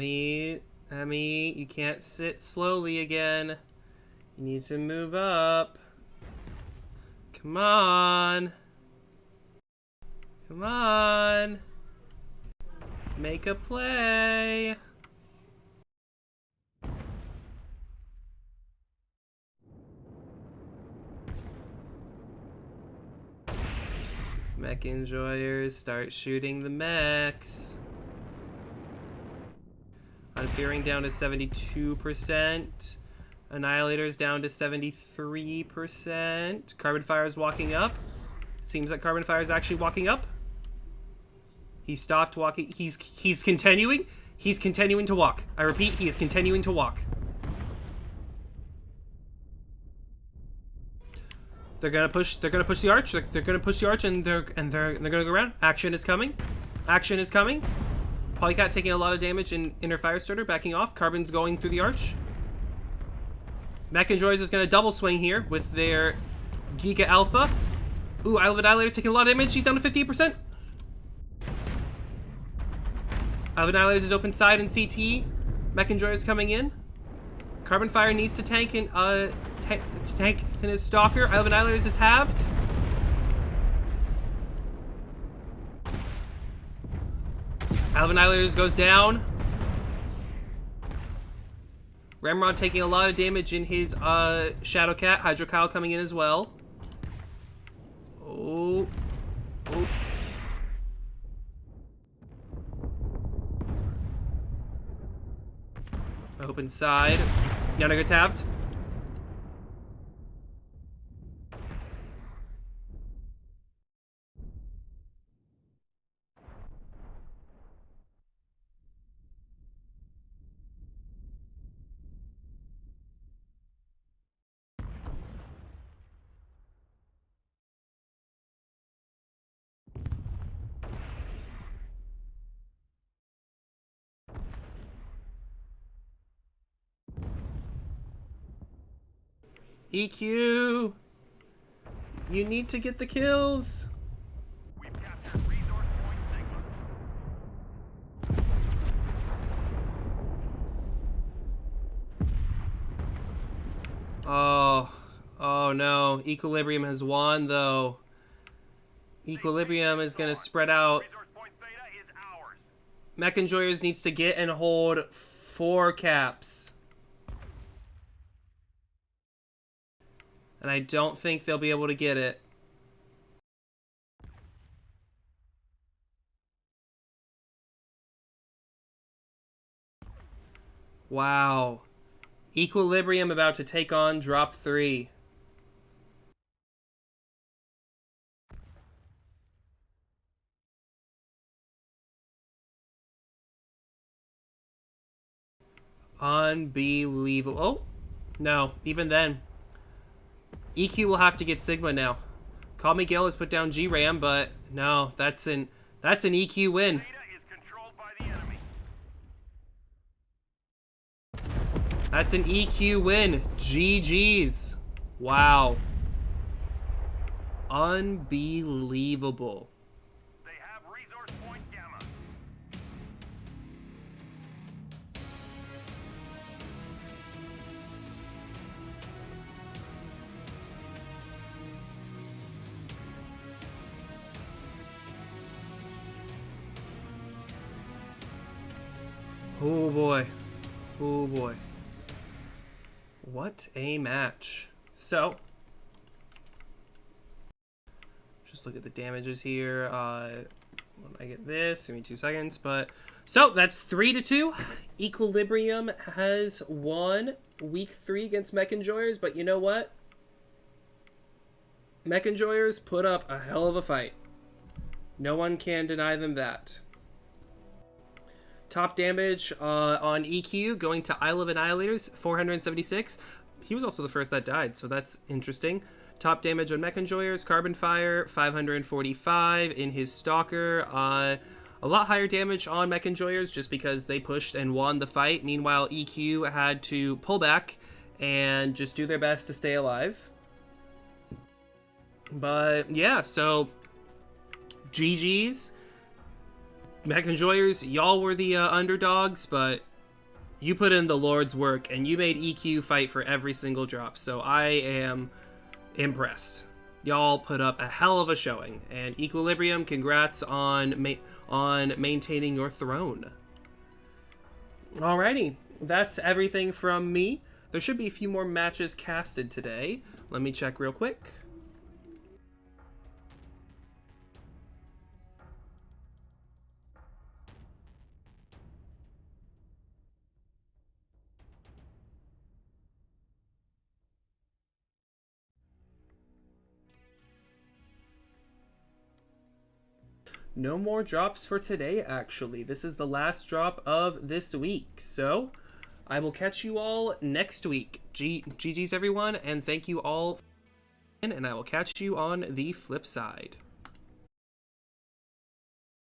Emmy, you can't sit slowly again. You need to move up. Come on. Come on. Make a play. Mech enjoyers, start shooting the mechs. Unfearing down to 72%. Annihilators down to 73%. Carbon Fire is walking up. Seems like Carbon Fire is actually walking up. He stopped walking. He's continuing. He's continuing to walk. I repeat, he is continuing to walk. They're gonna push the arch. They're gonna push the arch, and they're gonna go around. Action is coming. Action is coming. Polycat taking a lot of damage in inner fire starter, backing off. Carbon's going through the arch. Mech Enjoyers is gonna double swing here with their Giga Alpha. Ooh, Isle of Annihilator's taking a lot of damage. She's down to 58%. Isle of Annihilators is open side and CT. Mech Enjoyers coming in. Carbon Fire needs to tank in tank in his Stalker. Isle of Annihilators is halved. Isle of Annihilators goes down. Ramrod taking a lot of damage in his Shadowcat. Hydro Cowl coming in as well. Oh. Oh. Open side. Yana gets halved. EQ! You need to get the kills! We've captured resource point Sigma. Oh no. Equilibrium has won, though. Equilibrium is gonna spread out. Resource point Theta is ours. Mech Enjoyers needs to get and hold 4 caps. And I don't think they'll be able to get it. Wow. Equilibrium about to take on drop 3. Unbelievable. Oh, no, even then. EQ will have to get Sigma now. Call Me Gale has put down G-Ram, but no, that's an EQ win. Theta is controlled by the enemy. That's an EQ win. GG's. Wow. Unbelievable. They have resource point Gamma. Oh boy. Oh boy. What a match. So, just look at the damages here. When I get this, give me 2 seconds. But so that's 3-2. Equilibrium has won week 3 against Mech Enjoyers. But you know what? Mech Enjoyers put up a hell of a fight. No one can deny them that. Top damage on EQ going to Isle of Annihilators, 476. He was also the first that died, so that's interesting. Top damage on Mech Enjoyers, Carbon Fire, 545 in his Stalker. A lot higher damage on Mech Enjoyers just because they pushed and won the fight. Meanwhile, EQ had to pull back and just do their best to stay alive. But yeah, so GG's. Mech Enjoyers, y'all were the underdogs, but you put in the Lord's work, and you made EQ fight for every single drop, so I am impressed. Y'all put up a hell of a showing, and Equilibrium, congrats on maintaining your throne. Alrighty, that's everything from me. There should be a few more matches casted today. Let me check real quick. No more drops for today, actually. This is the last drop of this week. So, I will catch you all next week. GG's everyone, and thank you all. And I will catch you on the flip side.